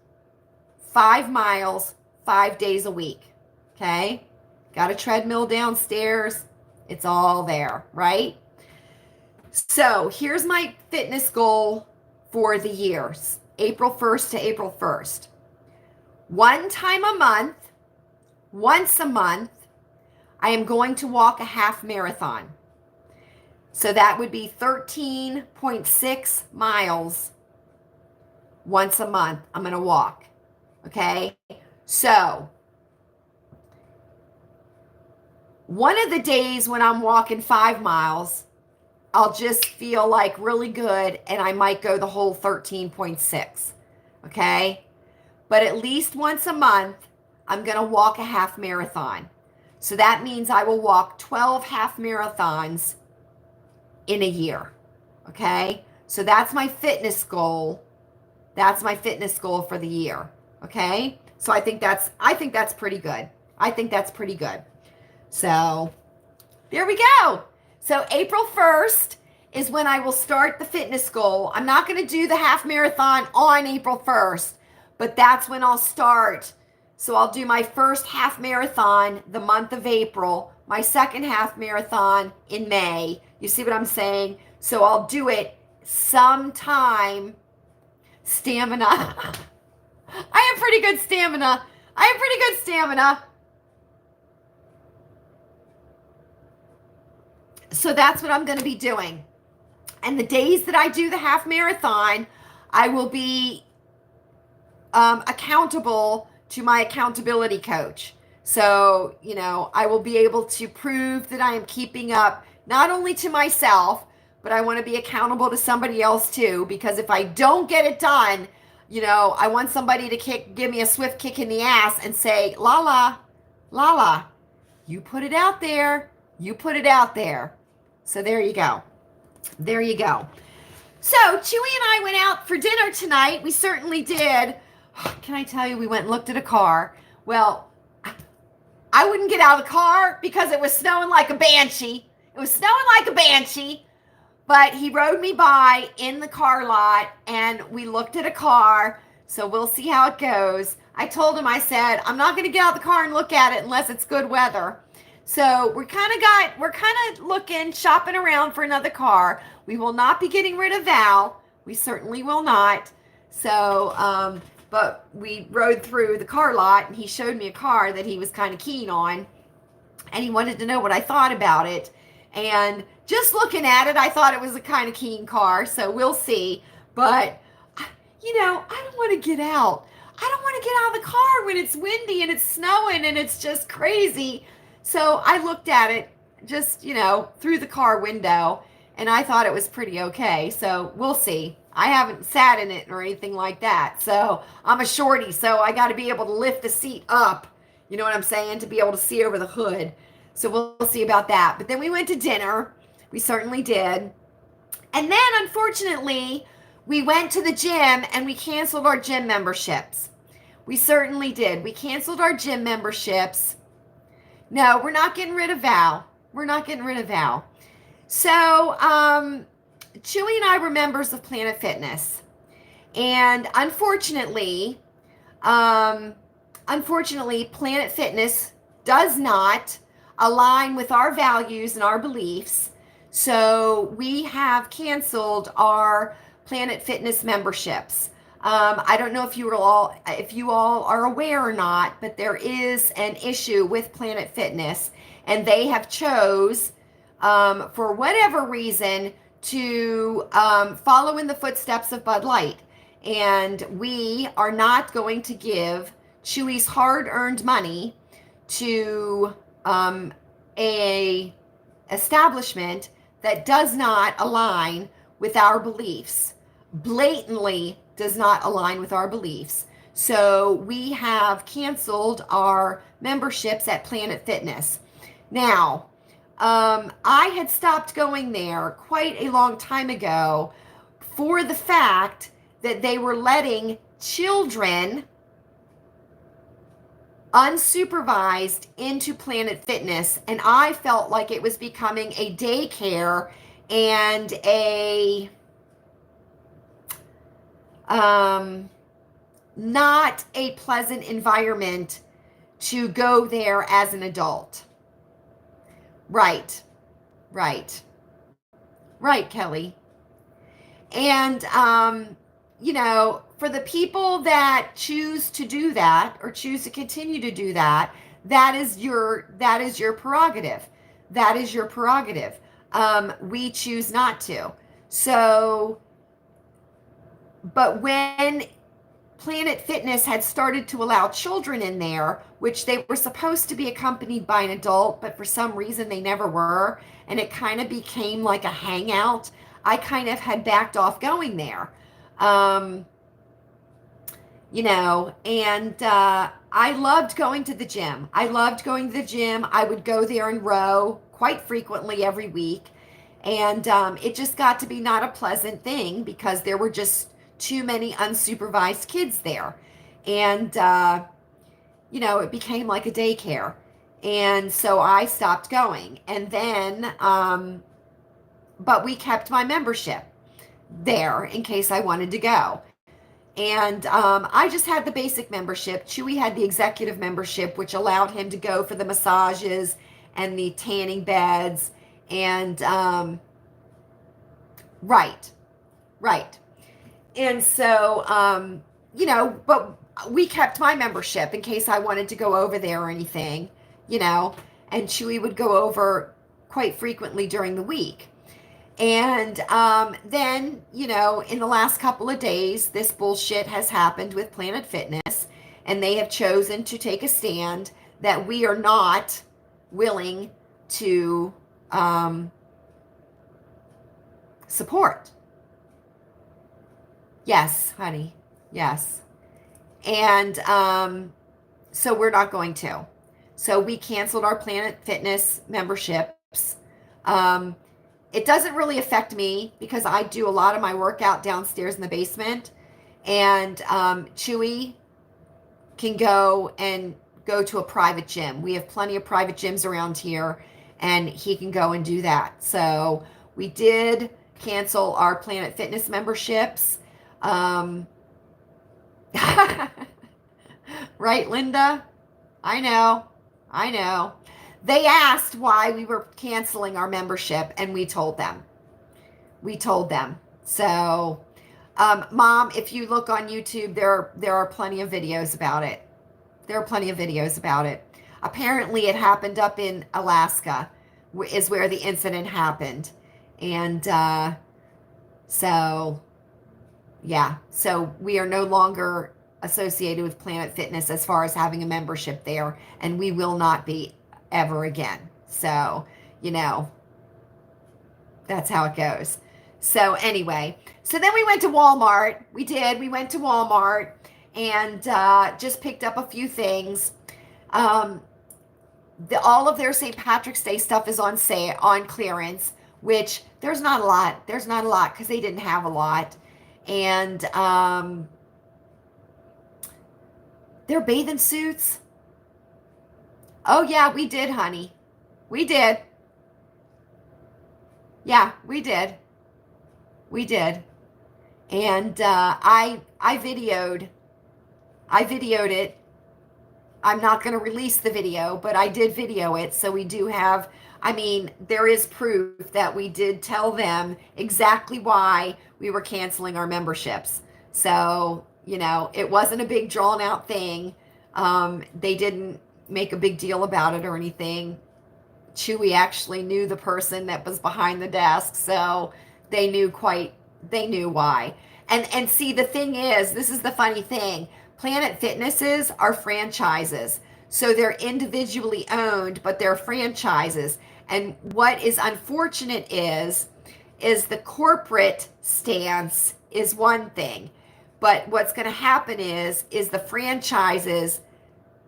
A: 5 miles 5 days a week. Okay? Got a treadmill downstairs. It's all there, right? So here's my fitness goal for the years, April 1st to April 1st. Once a month, I am going to walk a half marathon. So that would be 13.6 miles once a month. I'm going to walk. Okay? So one of the days when I'm walking 5 miles, I'll just feel like really good, and I might go the whole 13.6. Okay? But at least once a month, I'm going to walk a half marathon. So that means I will walk 12 half marathons in a year. Okay? So that's my fitness goal. That's my fitness goal for the year. Okay? So I think that's pretty good. I think that's pretty good. So there we go. So April 1st is when I will start the fitness goal. I'm not going to do the half marathon on April 1st, but that's when I'll start. So I'll do my first half marathon the month of April, my second half marathon in May. You see what I'm saying? So I'll do it sometime. Stamina. I have pretty good stamina. So that's what I'm going to be doing. And the days that I do the half marathon, I will be accountable to my accountability coach. So, I will be able to prove that I am keeping up not only to myself, but I want to be accountable to somebody else too. Because if I don't get it done, I want somebody to give me a swift kick in the ass and say, Lala, you put it out there. So there you go. So Chewy and I went out for dinner tonight. We certainly did. Can I tell you, we went and looked at a car. Well, I wouldn't get out of the car because it was snowing like a banshee. But he rode me by in the car lot, and we looked at a car. So we'll see how it goes. I told him, I said, I'm not going to get out of the car and look at it unless it's good weather. So we're kind of looking, shopping around for another car. We will not be getting rid of Val. We certainly will not. So, but we rode through the car lot, and he showed me a car that he was kind of keen on, and he wanted to know what I thought about it. And just looking at it, I thought it was a kind of keen car. So we'll see. But, I don't want to get out. I don't want to get out of the car when it's windy and it's snowing and it's just crazy. So I looked at it just, through the car window, and I thought it was pretty okay. So we'll see. I haven't sat in it or anything like that. So I'm a shorty, so I got to be able to lift the seat up, to be able to see over the hood. So we'll see about that. But then we went to dinner. We certainly did. And then, unfortunately, we went to the gym and we canceled our gym memberships. We certainly did. We canceled our gym memberships. No, we're not getting rid of Val. We're not getting rid of Val. So, Chewy and I were members of Planet Fitness. And unfortunately, Planet Fitness does not align with our values and our beliefs. So we have canceled our Planet Fitness memberships. I don't know if you all are aware or not, but there is an issue with Planet Fitness, and they have chose, for whatever reason, to follow in the footsteps of Bud Light. And we are not going to give Chewy's hard-earned money to a establishment that does not align with our beliefs, blatantly does not align with our beliefs. So we have canceled our memberships at Planet Fitness. Now, I had stopped going there quite a long time ago for the fact that they were letting children unsupervised into Planet Fitness, and I felt like it was becoming a daycare and a not a pleasant environment to go there as an adult. Right, Kelly. And for the people that choose to do that or choose to continue to do that, that is your prerogative. That is your prerogative. We choose not to. So, but when Planet Fitness had started to allow children in there, which they were supposed to be accompanied by an adult, but for some reason they never were, and it kind of became like a hangout, I kind of had backed off going there. I loved going to the gym. I would go there and row quite frequently every week. And it just got to be not a pleasant thing because there were just too many unsupervised kids there. And, it became like a daycare. And so I stopped going. And then, but we kept my membership there in case I wanted to go. And I just had the basic membership. Chewy had the executive membership, which allowed him to go for the massages and the tanning beds. And right. And so, but we kept my membership in case I wanted to go over there or anything, and Chewy would go over quite frequently during the week. And then, in the last couple of days, this bullshit has happened with Planet Fitness, and they have chosen to take a stand that we are not willing to support. Yes, honey. Yes. And so we're not going to. So we canceled our Planet Fitness memberships. It doesn't really affect me because I do a lot of my workout downstairs in the basement, and Chewy can go to a private gym. We have plenty of private gyms around here, and he can go and do that. So we did cancel our Planet Fitness memberships. Right, Linda? I know. They asked why we were canceling our membership, and we told them. So, Mom, if you look on YouTube, there are plenty of videos about it. Apparently, it happened up in Alaska, is where the incident happened. And so we are no longer associated with Planet Fitness as far as having a membership there, and we will not be ever again. So, that's how it goes. So anyway, so then we went to Walmart. We went to Walmart and just picked up a few things. All of their St. Patrick's Day stuff is on clearance. which there's not a lot. There's not a lot because they didn't have a lot. And their bathing suits. Oh, yeah, we did, honey. We did. Yeah, we did. We did. And I videoed it. I'm not going to release the video, but I did video it. So we do have, I mean, there is proof that we did tell them exactly why we were canceling our memberships. So, you know, it wasn't a big drawn out thing. They didn't make a big deal about it or anything. Chewy actually knew the person that was behind the desk, so they knew why. And see, the thing is, this is the funny thing. Planet Fitnesses are franchises. So they're individually owned, but they're franchises. And what is unfortunate is the corporate stance is one thing. But what's going to happen is the franchises,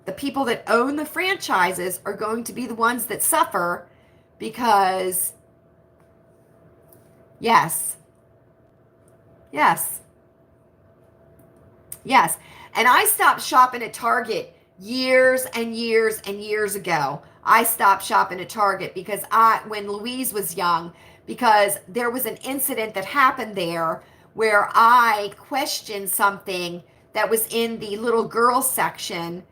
A: the people that own the franchises are going to be the ones that suffer because, yes. And I stopped shopping at Target years and years and years ago. I stopped shopping at Target because when Louise was young, because there was an incident that happened there where I questioned something that was in the little girl section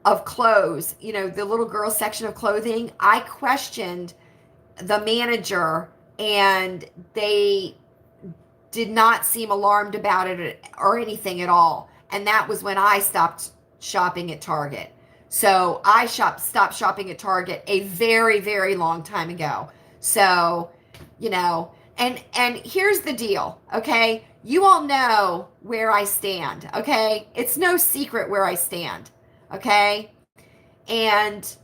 A: of clothes, you know, the little girl section of clothing. I questioned the manager and they did not seem alarmed about it or anything at all. And that was when I stopped shopping at Target. So I stopped shopping at Target a very, very long time ago. So, you know, and here's the deal, okay? You all know where I stand, okay? It's no secret where I stand, okay? And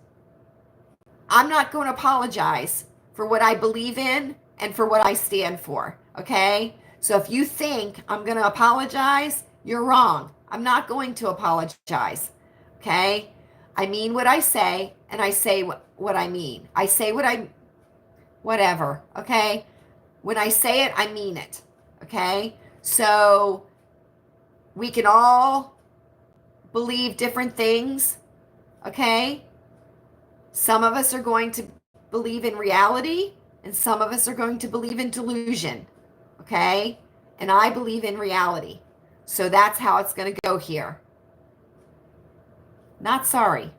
A: I'm not going to apologize for what I believe in and for what I stand for, okay? So if you think I'm going to apologize, you're wrong. I'm not going to apologize, okay? I mean what I say, and I say what I mean. I say whatever, okay? When I say it, I mean it, okay? So we can all believe different things, okay? Some of us are going to believe in reality, and some of us are going to believe in delusion, okay? And I believe in reality. So that's how it's going to go here. Not sorry.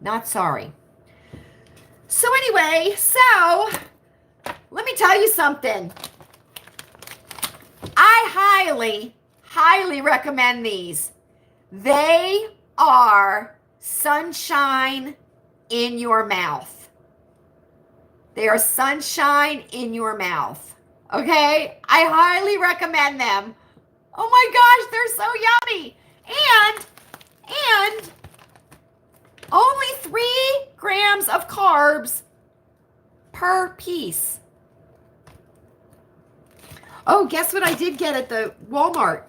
A: Not sorry. So anyway, so let me tell you something. I highly, highly recommend these. They are sunshine in your mouth. They are sunshine in your mouth. Okay? I highly recommend them. Oh my gosh, they're so yummy. And only 3 grams of carbs per piece. Oh, guess what I did get at the Walmart?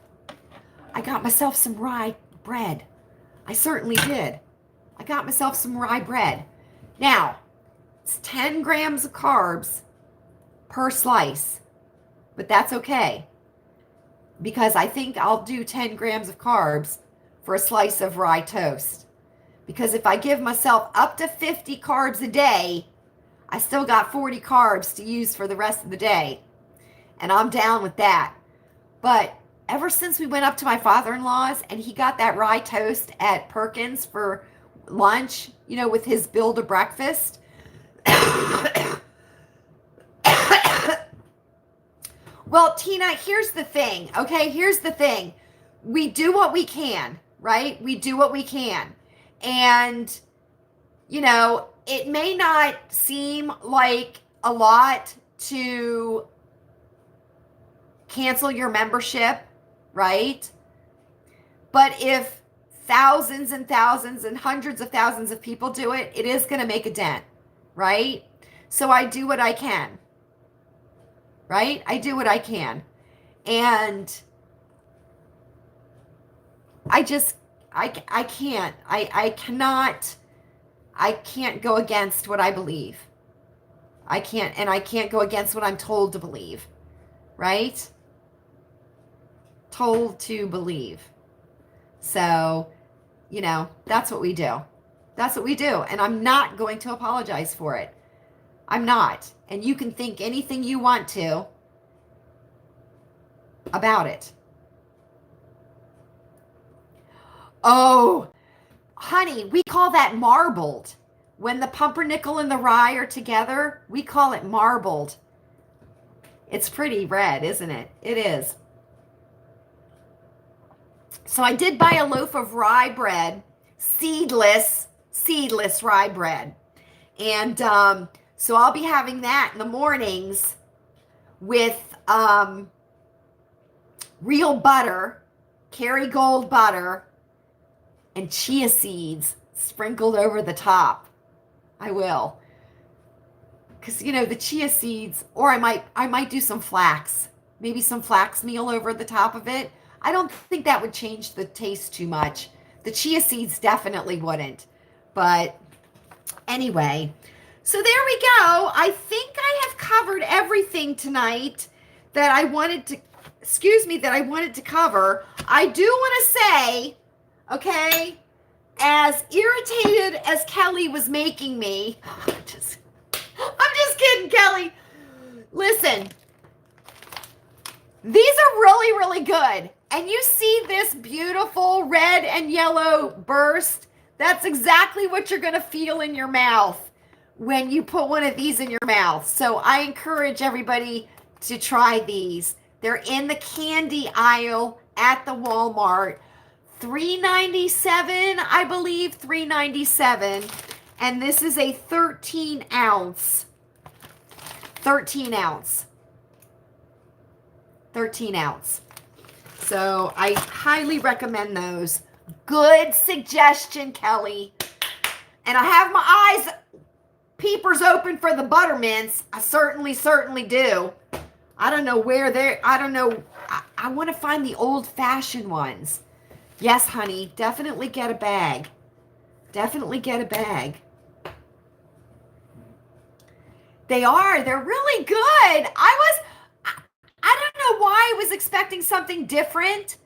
A: I got myself some rye bread. I certainly did. I got myself some rye bread. Now, it's 10 grams of carbs per slice, but that's okay because I think I'll do 10 grams of carbs for a slice of rye toast. Because if I give myself up to 50 carbs a day, I still got 40 carbs to use for the rest of the day. And I'm down with that. But ever since we went up to my father-in-law's and he got that rye toast at Perkins for lunch, you know, with his build a breakfast. Well, Tina, here's the thing, okay? Here's the thing. We do what we can, right? We do what we can. And, you know, it may not seem like a lot to cancel your membership, right? But if thousands and thousands and hundreds of thousands of people do it, it is going to make a dent, right? So I do what I can, right? I do what I can. And I can't go against what I believe. I can't go against what I'm told to believe, right? Told to believe. So, that's what we do. That's what we do. And I'm not going to apologize for it. I'm not. And you can think anything you want to about it. Oh, honey, we call that marbled. When the pumpernickel and the rye are together, we call it marbled. It's pretty red, isn't it? It is. So I did buy a loaf of rye bread, seedless rye bread. And so I'll be having that in the mornings with real butter, Kerrygold butter, and chia seeds sprinkled over the top. I will. Because, the chia seeds, or I might do some flax. Maybe some flax meal over the top of it. I don't think that would change the taste too much. The chia seeds definitely wouldn't. But anyway, so there we go. I think I have covered everything tonight that I wanted to cover. I do want to say, okay, as irritated as Kelly was making me, I'm just kidding, Kelly. Listen, these are really, really good. And you see this beautiful red and yellow burst? That's exactly what you're going to feel in your mouth when you put one of these in your mouth. So I encourage everybody to try these. They're in the candy aisle at the Walmart. $3.97, I believe, $3.97. And this is a 13 ounce. 13 ounce. So I highly recommend those. Good suggestion, Kelly. And I have my eyes peepers open for the buttermints. I certainly do. I don't know where they're, I don't know. I want to find the old-fashioned ones. Yes, honey, definitely get a bag. Definitely get a bag. They're really good. I don't know why I was expecting something different,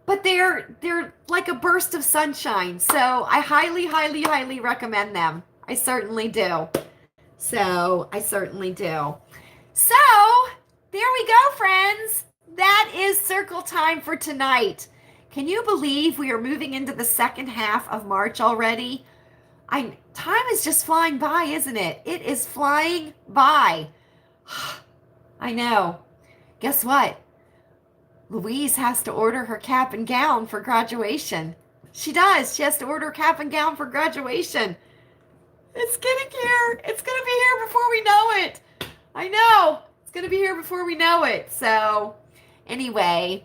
A: but they're like a burst of sunshine. So I highly recommend them. I certainly do. So there we go, friends. That is circle time for tonight. Can you believe we are moving into the second half of March already? Time is just flying by, isn't it? It is flying by. I know. Guess what? Louise has to order her cap and gown for graduation. She does. She has to order cap and gown for graduation. It's getting here. It's going to be here before we know it. I know. It's going to be here before we know it. So anyway,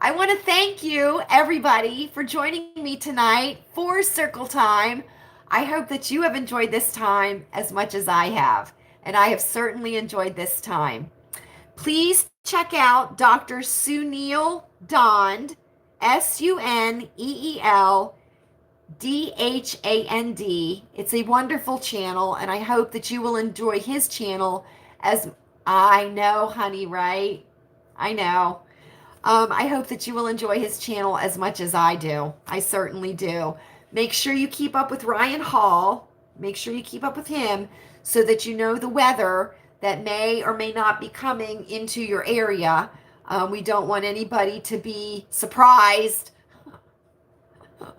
A: I want to thank you, everybody, for joining me tonight for Circle Time. I hope that you have enjoyed this time as much as I have. And I have certainly enjoyed this time. Please check out Dr. Suneel Dhand, SUNEEL It's a wonderful channel, and I hope that you will enjoy his channel as I know, honey, right? I know. I hope that you will enjoy his channel as much as I do. I certainly do. Make sure you keep up with Ryan Hall. Make sure you keep up with him so that you know the weather that may or may not be coming into your area. We don't want anybody to be surprised.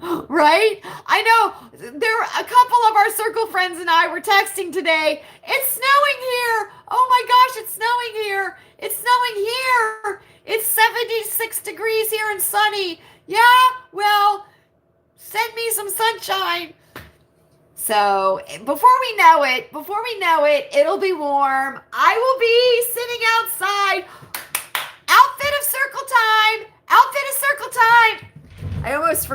A: Right? I know there a couple of our circle friends and I were texting today. It's snowing here. Oh my gosh, it's snowing here. It's snowing here. It's 76 degrees here and sunny. Yeah, well, send me some sunshine. So before we know it, it'll be warm. I will be sitting outside. Outfit of circle time. I almost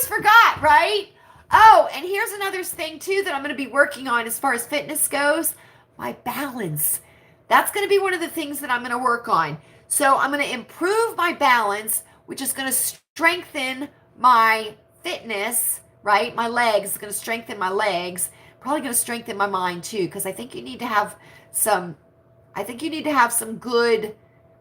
A: forgot, right? Oh, and here's another thing too that I'm going to be working on as far as fitness goes. My balance. That's going to be one of the things that I'm going to work on. So I'm going to improve my balance, which is going to strengthen my fitness, right? My legs, it's going to strengthen my legs. Probably going to strengthen my mind too, because I think you need to have some, good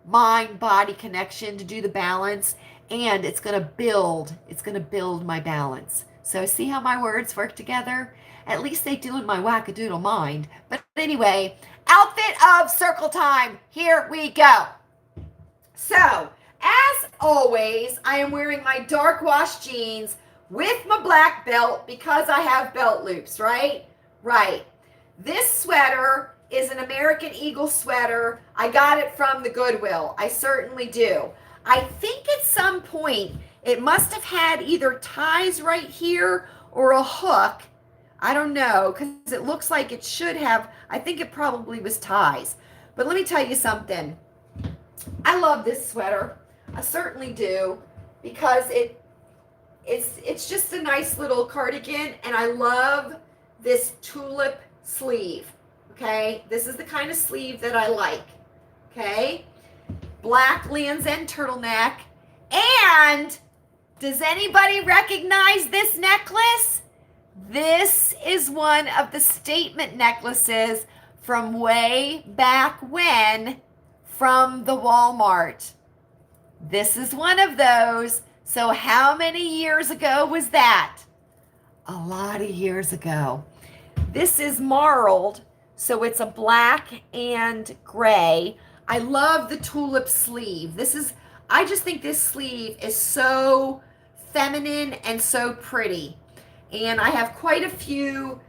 A: mind body connection to do the balance, and it's going to build my balance. So see how my words work together? At least they do in my wackadoodle mind. But anyway, outfit of circle time. Here we go. So, as always, I am wearing my dark wash jeans with my black belt because I have belt loops, right? Right. This sweater is an American Eagle sweater. I got it from the Goodwill. I certainly do. I think at some point it must have had either ties right here or a hook. I don't know, because it looks like it should have. I think it probably was ties. But let me tell you something. I love this sweater. I certainly do, because it's just a nice little cardigan, and I love this tulip sleeve. Okay, this is the kind of sleeve that I like. Okay, black Lands' End turtleneck. And does anybody recognize this necklace? This is one of the statement necklaces from way back when, from the Walmart. This is one of those. So how many years ago was that? A lot of years ago. This is marled, so it's a black and gray. I love the tulip sleeve. I just think this sleeve is so feminine and so pretty. And I have quite a few,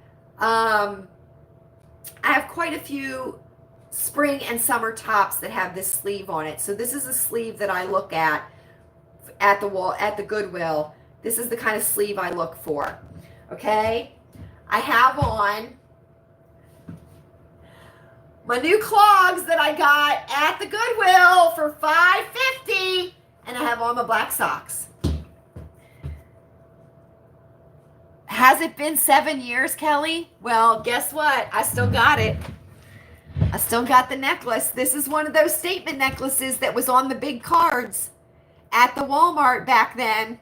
A: spring and summer tops that have this sleeve on it. So this is a sleeve that I look at the Goodwill. This is the kind of sleeve I look for. Okay? I have on my new clogs that I got at the Goodwill for $5.50, and I have on my black socks. Has it been 7 years, Kelly? Well, guess what? I still got it. I still got the necklace. This is one of those statement necklaces that was on the big cards at the Walmart back then.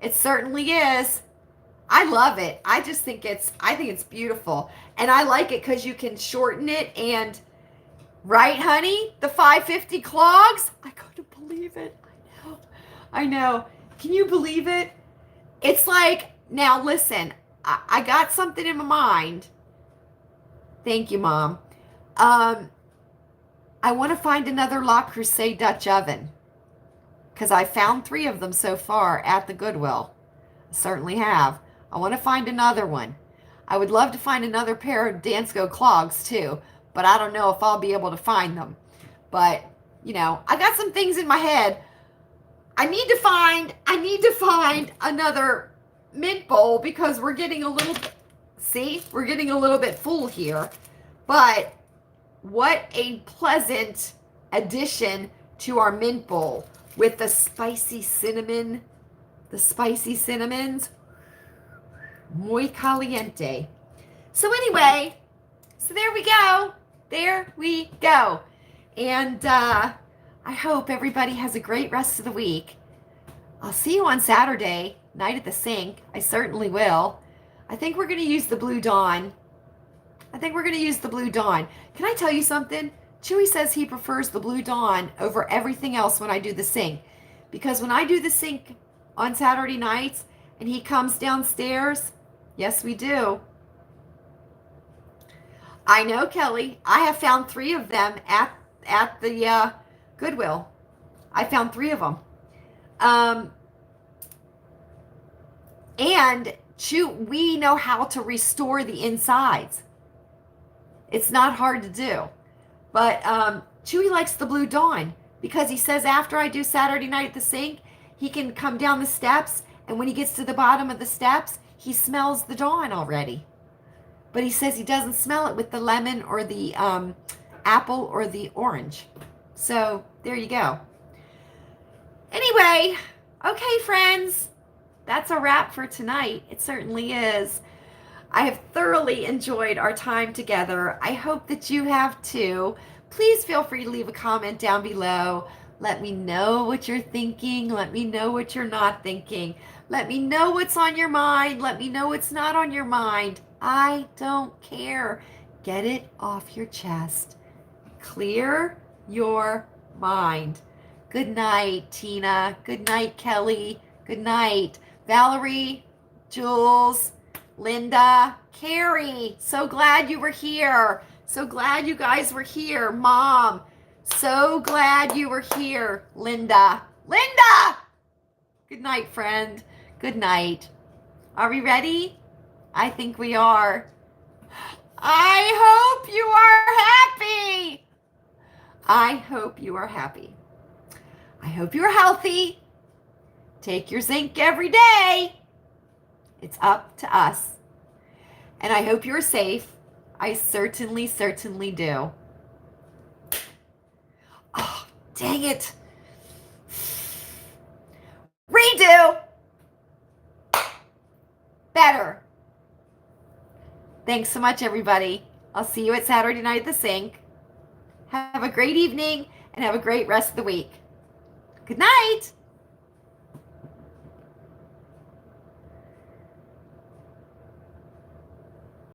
A: It certainly is. I love it. I think it's beautiful. And I like it because you can shorten it, and right, honey? The $5.50 clogs? I couldn't believe it. I know. Can you believe it? It's like, now listen, I got something in my mind. Thank you, Mom. I want to find another Le Creuset Dutch oven, because I found 3 of them so far at the Goodwill. I certainly have. I want to find another one. I would love to find another pair of Dansko clogs too, but I don't know if I'll be able to find them. But, I got some things in my head. I need to find another mint bowl, because we're getting a little bit full here. But what a pleasant addition to our mint bowl with the spicy cinnamons. Muy caliente. So anyway, there we go. And I hope everybody has a great rest of the week. I'll see you on Saturday night at the sink. I certainly will. I think we're going to use the Blue Dawn. Can I tell you something? Chewy says he prefers the Blue Dawn over everything else when I do the sink. Because when I do the sink on Saturday nights and he comes downstairs, yes, we do. I know, Kelly. I have found 3 of them at the Goodwill. I found 3 of them. And we know how to restore the insides. It's not hard to do. But Chewy likes the Blue Dawn, because he says after I do Saturday night at the sink, he can come down the steps, and when he gets to the bottom of the steps, he smells the Dawn already. But he says he doesn't smell it with the lemon or the apple or the orange. So there you go. Anyway, okay, friends, that's a wrap for tonight. It certainly is. I have thoroughly enjoyed our time together. I hope that you have too. Please feel free to leave a comment down below. Let me know what you're thinking. Let me know what you're not thinking. Let me know what's on your mind. Let me know what's not on your mind. I don't care. Get it off your chest. Clear your mind. Good night, Tina. Good night, Kelly. Good night, Valerie, Jules, Linda, Carrie. So glad you were here. So glad you guys were here. Mom, so glad you were here. Linda. Linda! Good night, friend. Good night. Are we ready? I think we are. I hope you are happy. I hope you are happy. I hope you're healthy. Take your zinc every day. It's up to us. And I hope you're safe. I certainly, certainly do. Oh, dang it. Redo. Better. Thanks so much, everybody. I'll see you at Saturday night at the sink. Have a great evening and have a great rest of the week. Good night.